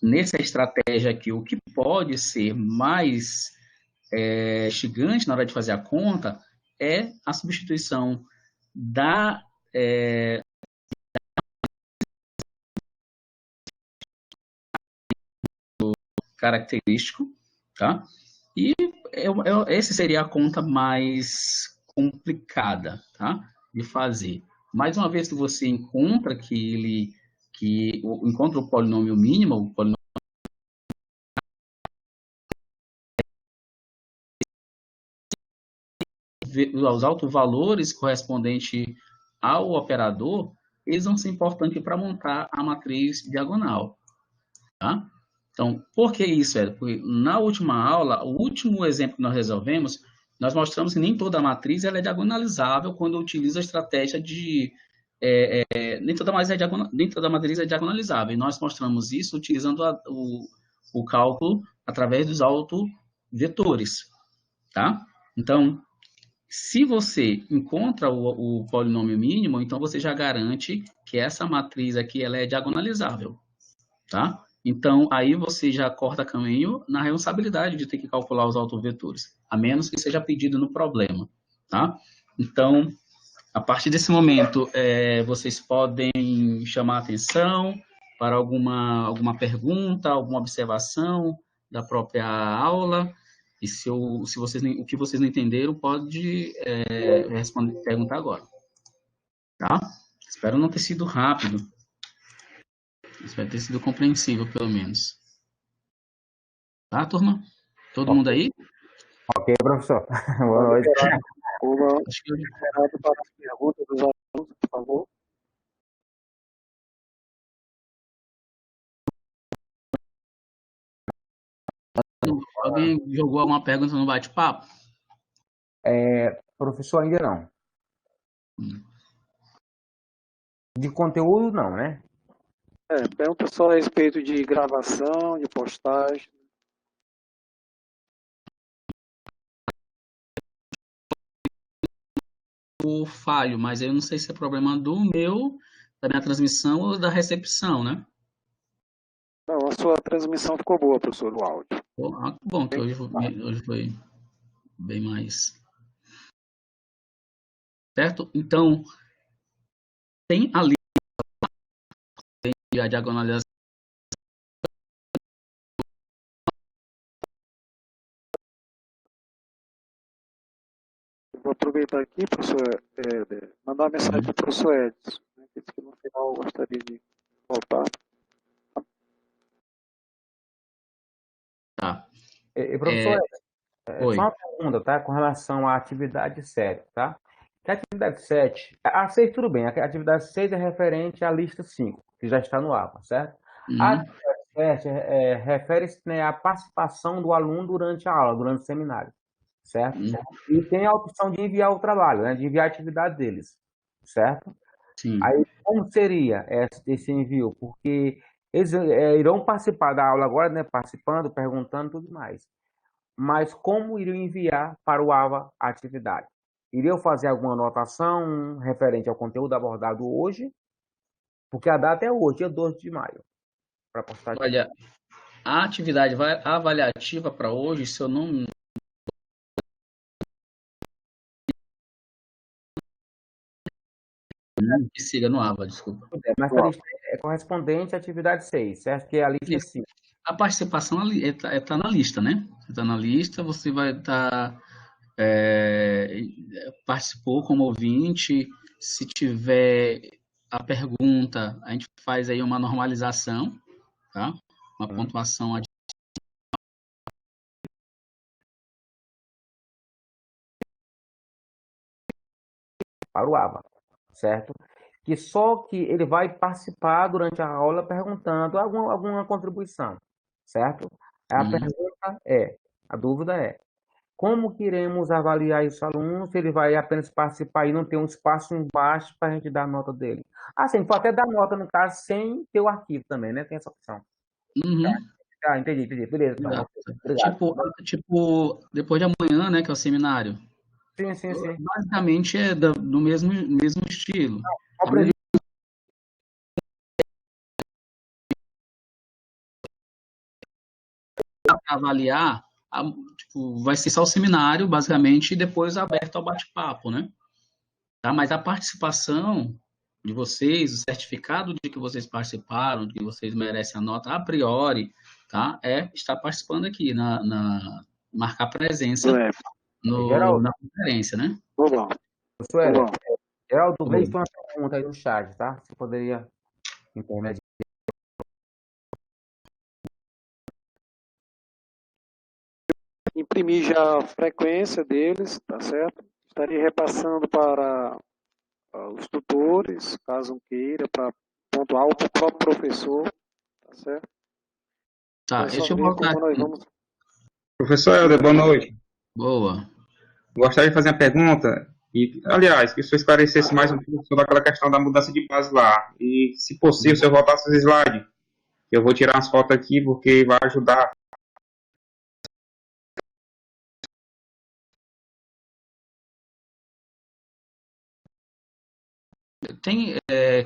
Nessa estratégia aqui, o que pode ser mais instigante na hora de fazer a conta é a substituição característico, tá? E essa seria a conta mais complicada, tá? De fazer. Mais uma vez que você encontra encontra o polinômio mínimo, os autovalores correspondentes ao operador, eles vão ser importantes para montar a matriz diagonal, tá? Então, por que isso? Porque na última aula, o último exemplo que nós resolvemos, nós mostramos que nem toda matriz ela é diagonalizável quando utiliza a estratégia de... nem toda matriz é diagonalizável. E nós mostramos isso utilizando o cálculo através dos autovetores. Tá? Então, se você encontra o polinômio mínimo, então você já garante que essa matriz aqui ela é diagonalizável. Tá? Então, aí você já corta caminho na responsabilidade de ter que calcular os autovetores, a menos que seja pedido no problema. Tá? Então, a partir desse momento, vocês podem chamar atenção para alguma pergunta, alguma observação da própria aula. E o que vocês não entenderam, pode perguntar agora. Tá? Espero não ter sido rápido. Espero ter sido compreensível, pelo menos. Tá, turma? Todo mundo aí? Ok, professor. Boa noite. Acho que Liberado para as perguntas dos alunos, por favor. alguém jogou alguma pergunta no bate-papo? Professor, ainda não. De conteúdo, não, né? Pergunta só a respeito de gravação, de postagem. O falho, mas eu não sei se é problema da minha transmissão ou da recepção, né? Não, a sua transmissão ficou boa, professor, o áudio. Que bom que hoje foi bem mais. Certo? Então, tem ali a diagonalização. Vou aproveitar aqui, professor, mandar uma mensagem para o professor Edson, né, que disse que no final eu gostaria de voltar. Tá. Professor, Oi. só uma pergunta, tá? Com relação à atividade 7, tá? Que a atividade 7, a 6 tudo bem, a atividade 6 é referente à lista 5, que já está no APA, certo? A atividade 7 refere-se, né, à participação do aluno durante a aula, durante o seminário, certo? E tem a opção de enviar o trabalho, né, de enviar a atividade deles, certo? Sim. Aí, como seria esse envio? Porque eles irão participar da aula agora, né, participando, perguntando, tudo mais. Mas como iriam enviar para o AVA a atividade? Iriam fazer alguma anotação referente ao conteúdo abordado hoje? Porque a data é hoje, dia 12 de maio, para postar. Olha, a atividade avaliativa para hoje, se eu não que siga no AVA, desculpa. Mas a lista é correspondente à atividade 6, certo? Que é a lista 5. A participação está na lista, né? Está na lista, você vai estar participou como ouvinte. Se tiver a pergunta, a gente faz aí uma normalização, tá? Uma pontuação Para o AVA, certo? Que só que ele vai participar durante a aula perguntando alguma contribuição, certo? A dúvida é, como que iremos avaliar esse aluno se ele vai apenas participar e não tem um espaço embaixo para a gente dar a nota dele? Assim, pode até dar nota, no caso, sem ter o arquivo também, né? Tem essa opção. Entendi. Beleza, então. Obrigado. Tipo, depois de amanhã, né, que é o seminário. Sim. Basicamente é do mesmo estilo. Avaliar, tipo, vai ser só o seminário, basicamente, e depois aberto ao bate-papo, né? Tá? Mas a participação de vocês, o certificado de que vocês participaram, de que vocês merecem a nota a priori, tá? É estar participando aqui, marcar presença na conferência, né? Vamos lá. Geraldo Reis tem uma pergunta aí no chat, tá? Você poderia intermediar. Imprimir já a frequência deles, tá certo? Estaria repassando para os tutores, caso queira, para pontuar, ou para o próprio professor, tá certo? Tá, deixa eu voltar aqui. Professor Helder, boa noite. Boa. Gostaria de fazer uma pergunta, e, aliás, que o senhor esclarecesse mais um pouco sobre aquela questão da mudança de base lá. E, se possível, o senhor voltasse os slides, que eu vou tirar umas fotos aqui, porque vai ajudar. Tem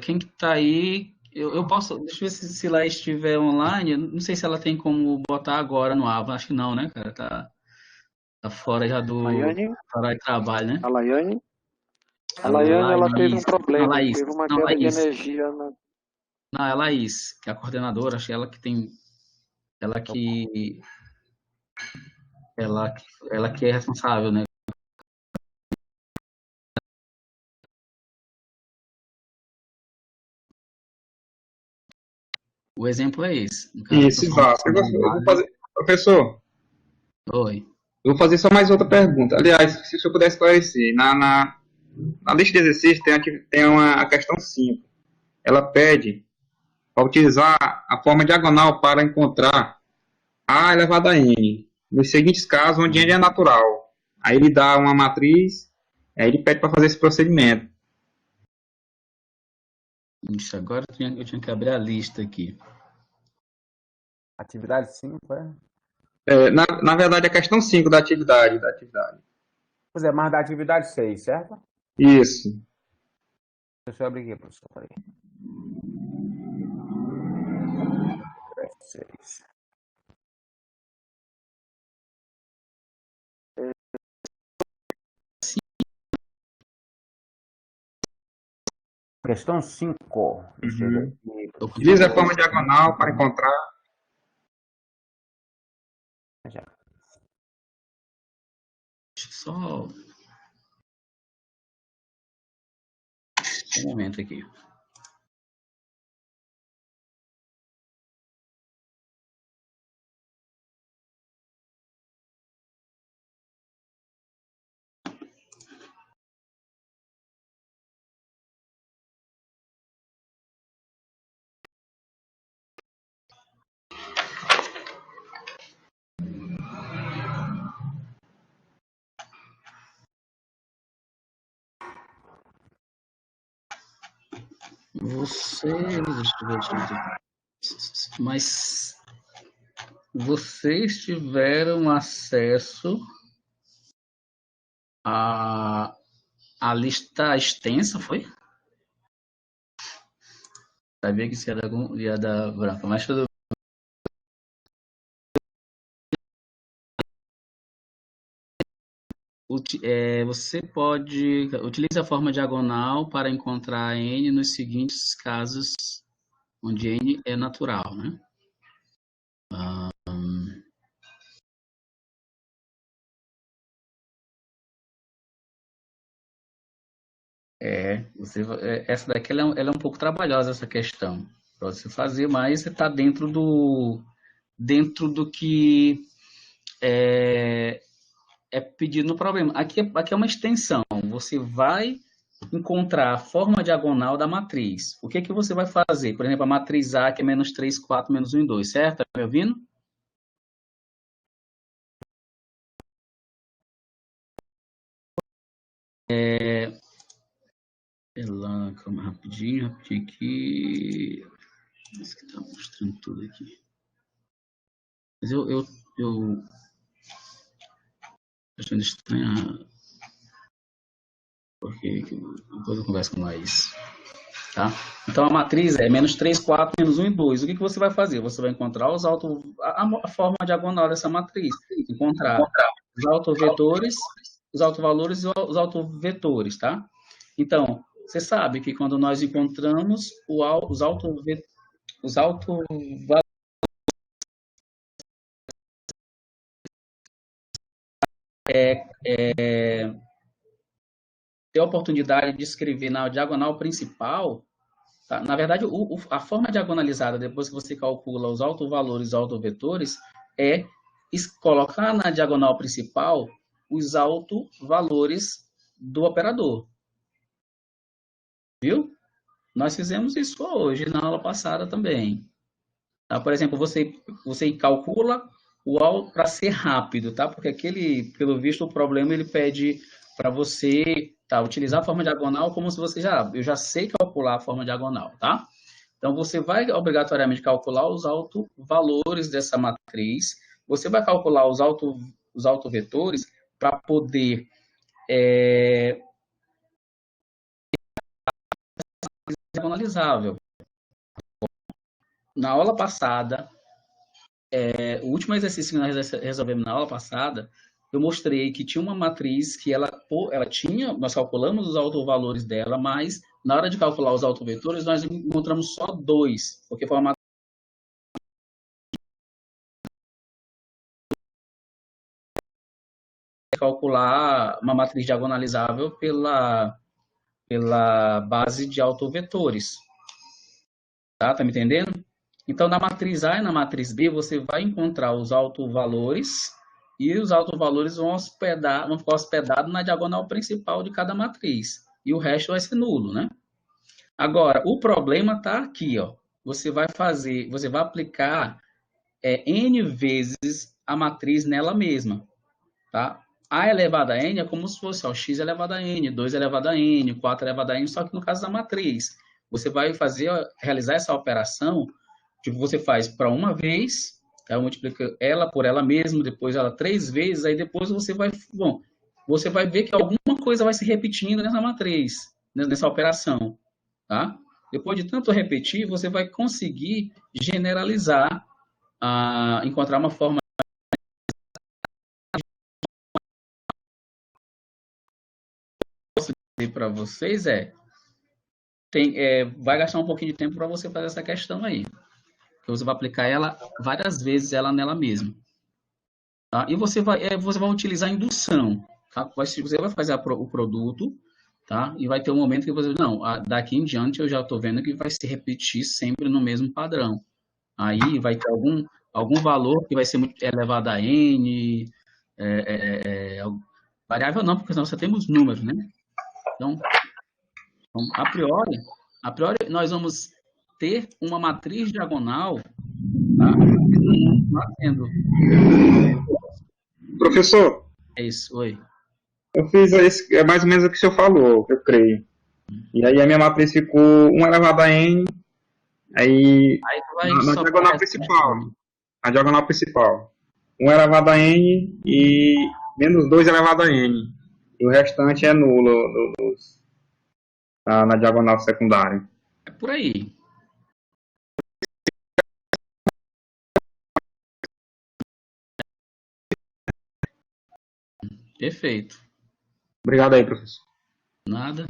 quem que tá aí? Eu posso. Deixa eu ver se lá estiver online. Não sei se ela tem como botar agora no AVA. Acho que não, né, cara? Tá fora já do horário de trabalho, né? A Laiane, ela teve um problema, teve uma queda de energia. Não, é a Laís, que é a coordenadora. Acho que ela que tem. Ela que é responsável, né? O exemplo é esse. Isso, exato. Eu vou fazer... Professor. Oi. Eu vou fazer só mais outra pergunta. Aliás, se o senhor puder esclarecer, na lista de exercícios tem uma questão 5. Ela pede para utilizar a forma diagonal para encontrar A elevado a N, nos seguintes casos, onde N é natural. Aí ele dá uma matriz, aí ele pede para fazer esse procedimento. Isso, agora eu tinha que abrir a lista aqui. Atividade 5, é? Na verdade, a questão 5 da atividade. Pois é, mas da atividade 6, certo? Isso. Deixa eu abrir aqui, professor. Peraí. 6. Questão 5. Deixa eu ver aqui. Utilize a forma diagonal para encontrar. Deixa eu só um momento aqui. Mas vocês tiveram acesso à lista extensa, foi? Sabia que isso ia dar branca, mas tudo. Você pode utilizar a forma diagonal para encontrar N nos seguintes casos onde N é natural, né? Essa daqui ela é um pouco trabalhosa, essa questão, para você fazer, mas você está dentro do que é pedido no problema. Aqui é uma extensão, você vai encontrar a forma diagonal da matriz. O que você vai fazer? Por exemplo, a matriz A, que é menos 3, 4, menos 1 e 2, certo? Tá me ouvindo? Calma, rapidinho aqui. Isso que tá mostrando tudo aqui. Mas eu achando estranho, porque depois eu converso com mais. Tá? Então a matriz é menos 3, 4, menos 1 e 2. O que você vai fazer? Você vai encontrar a forma diagonal dessa matriz. Encontrar os autovetores, os autovalores e os autovetores, tá? Então, você sabe que quando nós encontramos os autovalores, ter a oportunidade de escrever na diagonal principal, tá? Na verdade, a forma diagonalizada, depois que você calcula os autovalores e os autovetores, é colocar na diagonal principal os autovalores do operador. Viu? Nós fizemos isso hoje, na aula passada também. Tá? Por exemplo, você calcula para ser rápido, tá? Porque pelo visto, o problema ele pede para você utilizar a forma diagonal como se eu já sei calcular a forma diagonal, tá? Então, você vai obrigatoriamente calcular os autovalores dessa matriz, você vai calcular os autovetores para poder diagonalizável. Na aula passada, o último exercício que nós resolvemos na aula passada, eu mostrei que tinha uma matriz que nós calculamos os autovalores dela, mas na hora de calcular os autovetores, nós encontramos só 2, porque foi uma calcular uma matriz diagonalizável pela base de autovetores. Tá me entendendo? Então, na matriz A e na matriz B, você vai encontrar os autovalores e os autovalores vão ficar hospedados na diagonal principal de cada matriz. E o resto vai ser nulo, né? Agora, o problema está aqui, ó. Você vai aplicar n vezes a matriz nela mesma, tá? A elevado a n é como se fosse x elevado a n, 2 elevado a n, 4 elevado a n, só que no caso da matriz. Você vai realizar essa operação, tipo, você faz para uma vez, aí multiplica ela por ela mesma, depois ela 3 vezes, aí depois você vai ver que alguma coisa vai se repetindo nessa matriz, nessa operação, tá? Depois de tanto repetir, você vai conseguir generalizar, encontrar uma forma para vocês vai gastar um pouquinho de tempo para você fazer essa questão aí. Que você vai aplicar ela várias vezes nela mesma. Tá? E você vai utilizar a indução. Tá? Você vai fazer o produto, tá? E vai ter um momento que você, não, daqui em diante eu já estou vendo que vai se repetir sempre no mesmo padrão. Aí vai ter algum valor que vai ser elevado a n, variável não, porque nós só temos números, né? Então, a priori, nós vamos ter uma matriz diagonal, tá? Professor, É isso, oi. eu fiz mais ou menos o que o senhor falou, eu creio. E aí a minha matriz ficou 1 elevado a n, aí na diagonal principal. A diagonal principal. 1 elevado a n e menos 2 elevado a n. E o restante é nulo na diagonal secundária. É por aí. Perfeito. Obrigado aí, professor. Nada.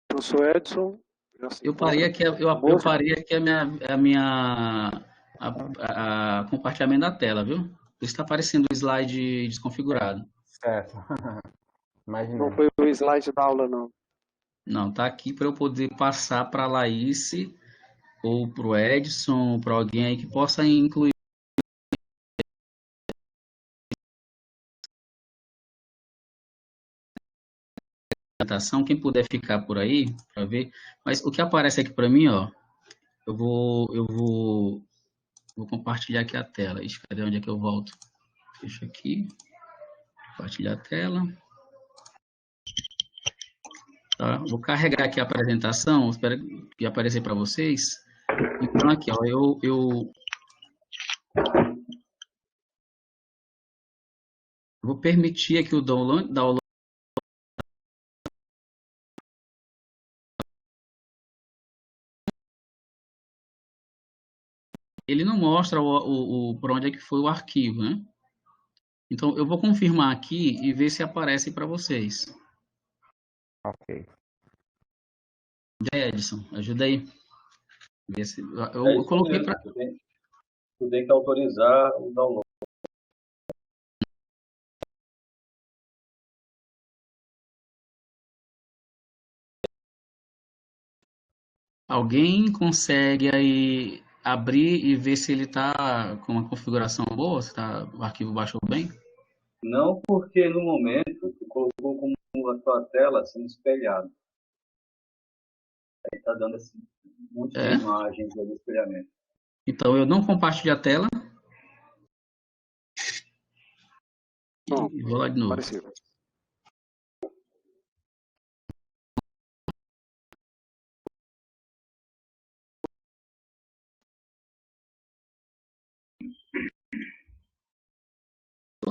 Professor Edson. Eu parei aqui a compartilhamento da tela, viu? Por isso está aparecendo o slide desconfigurado. Certo. Imaginei. Não foi o slide da aula, não. Não, tá aqui para eu poder passar para a Laís ou para o Edson, ou para alguém aí que possa incluir. Quem puder ficar por aí para ver. Mas o que aparece aqui para mim, ó, eu vou compartilhar aqui a tela. Ixi, cadê onde é que eu volto? Fecha aqui. Compartilhar a tela. Tá? Vou carregar aqui a apresentação, espero que apareça para vocês. Então, aqui, ó, eu vou permitir aqui o download. Ele não mostra por onde é que foi o arquivo, né? Então, eu vou confirmar aqui e ver se aparece para vocês. Ok. Edson, ajuda aí. Ver se, eu coloquei para... Tu tem que autorizar o download. Alguém consegue aí abrir e ver se ele está com uma configuração boa, se o arquivo baixou bem? Não, porque no momento tu colocou como a tua tela sendo espelhada. Aí tá dando assim, um monte de imagens do espelhamento. Então eu não compartilho a tela. Bom, vou lá de novo. Apareceu.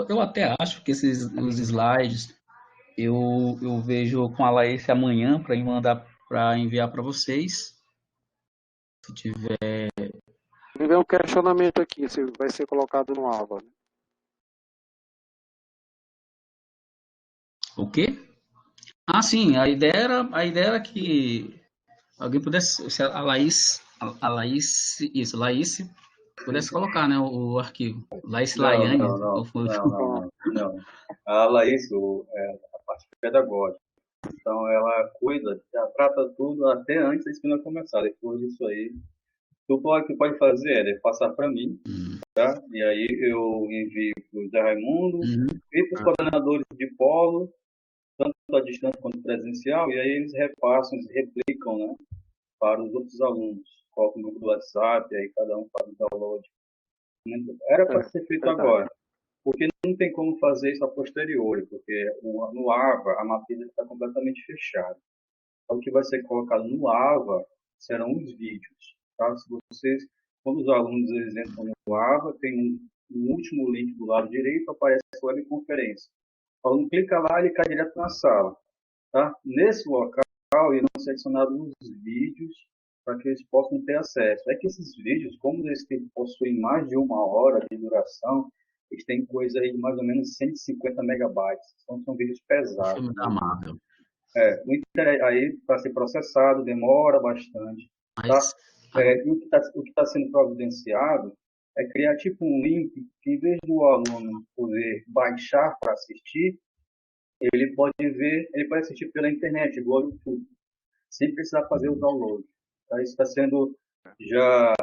Eu até acho que os slides eu vejo com a Laís amanhã para enviar para vocês. Se tiver. Ele vem um questionamento aqui, se vai ser colocado no aula. O quê? Ah, sim, a ideia era que alguém pudesse, se a Laís, Laís pudesse colocar, né, o arquivo. Laís Laiane. Não. A Laís, a parte pedagógica. Então, ela cuida, já trata tudo até antes da disciplina começar. Depois disso aí, o que pode fazer é passar para mim, tá? E aí eu envio para o Zé Raimundo e para os coordenadores de polo, tanto à distância quanto presencial, e aí eles repassam, eles replicam, né, para os outros alunos. Colocam no grupo do WhatsApp, aí cada um faz o download. Era para ser feito agora, porque não tem como fazer isso a posteriori, porque no AVA a matriz está completamente fechada. Então, o que vai ser colocado no AVA serão os vídeos. Tá? Se vocês, quando os alunos eles entram no AVA, tem um último link do lado direito, aparece a webconferência. O aluno clica lá, ele cai direto na sala. Tá? Nesse local, irão ser adicionados os vídeos para que eles possam ter acesso. É que esses vídeos, como eles possuem mais de 1 hora de duração, eles têm coisa aí de mais ou menos 150 megabytes. Então, são vídeos pesados. Filme da Marvel. Aí, para ser processado, demora bastante. Mas, tá? E o que está sendo providenciado é criar tipo um link que, em vez do aluno poder baixar para assistir, ele pode assistir pela internet, igual ao YouTube, sem precisar fazer o download. Tá? Isso está sendo já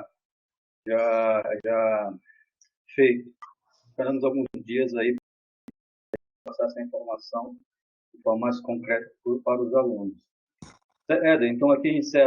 feito. Esperamos alguns dias aí para passar essa informação de forma mais concreta para os alunos. Éder, então aqui encerra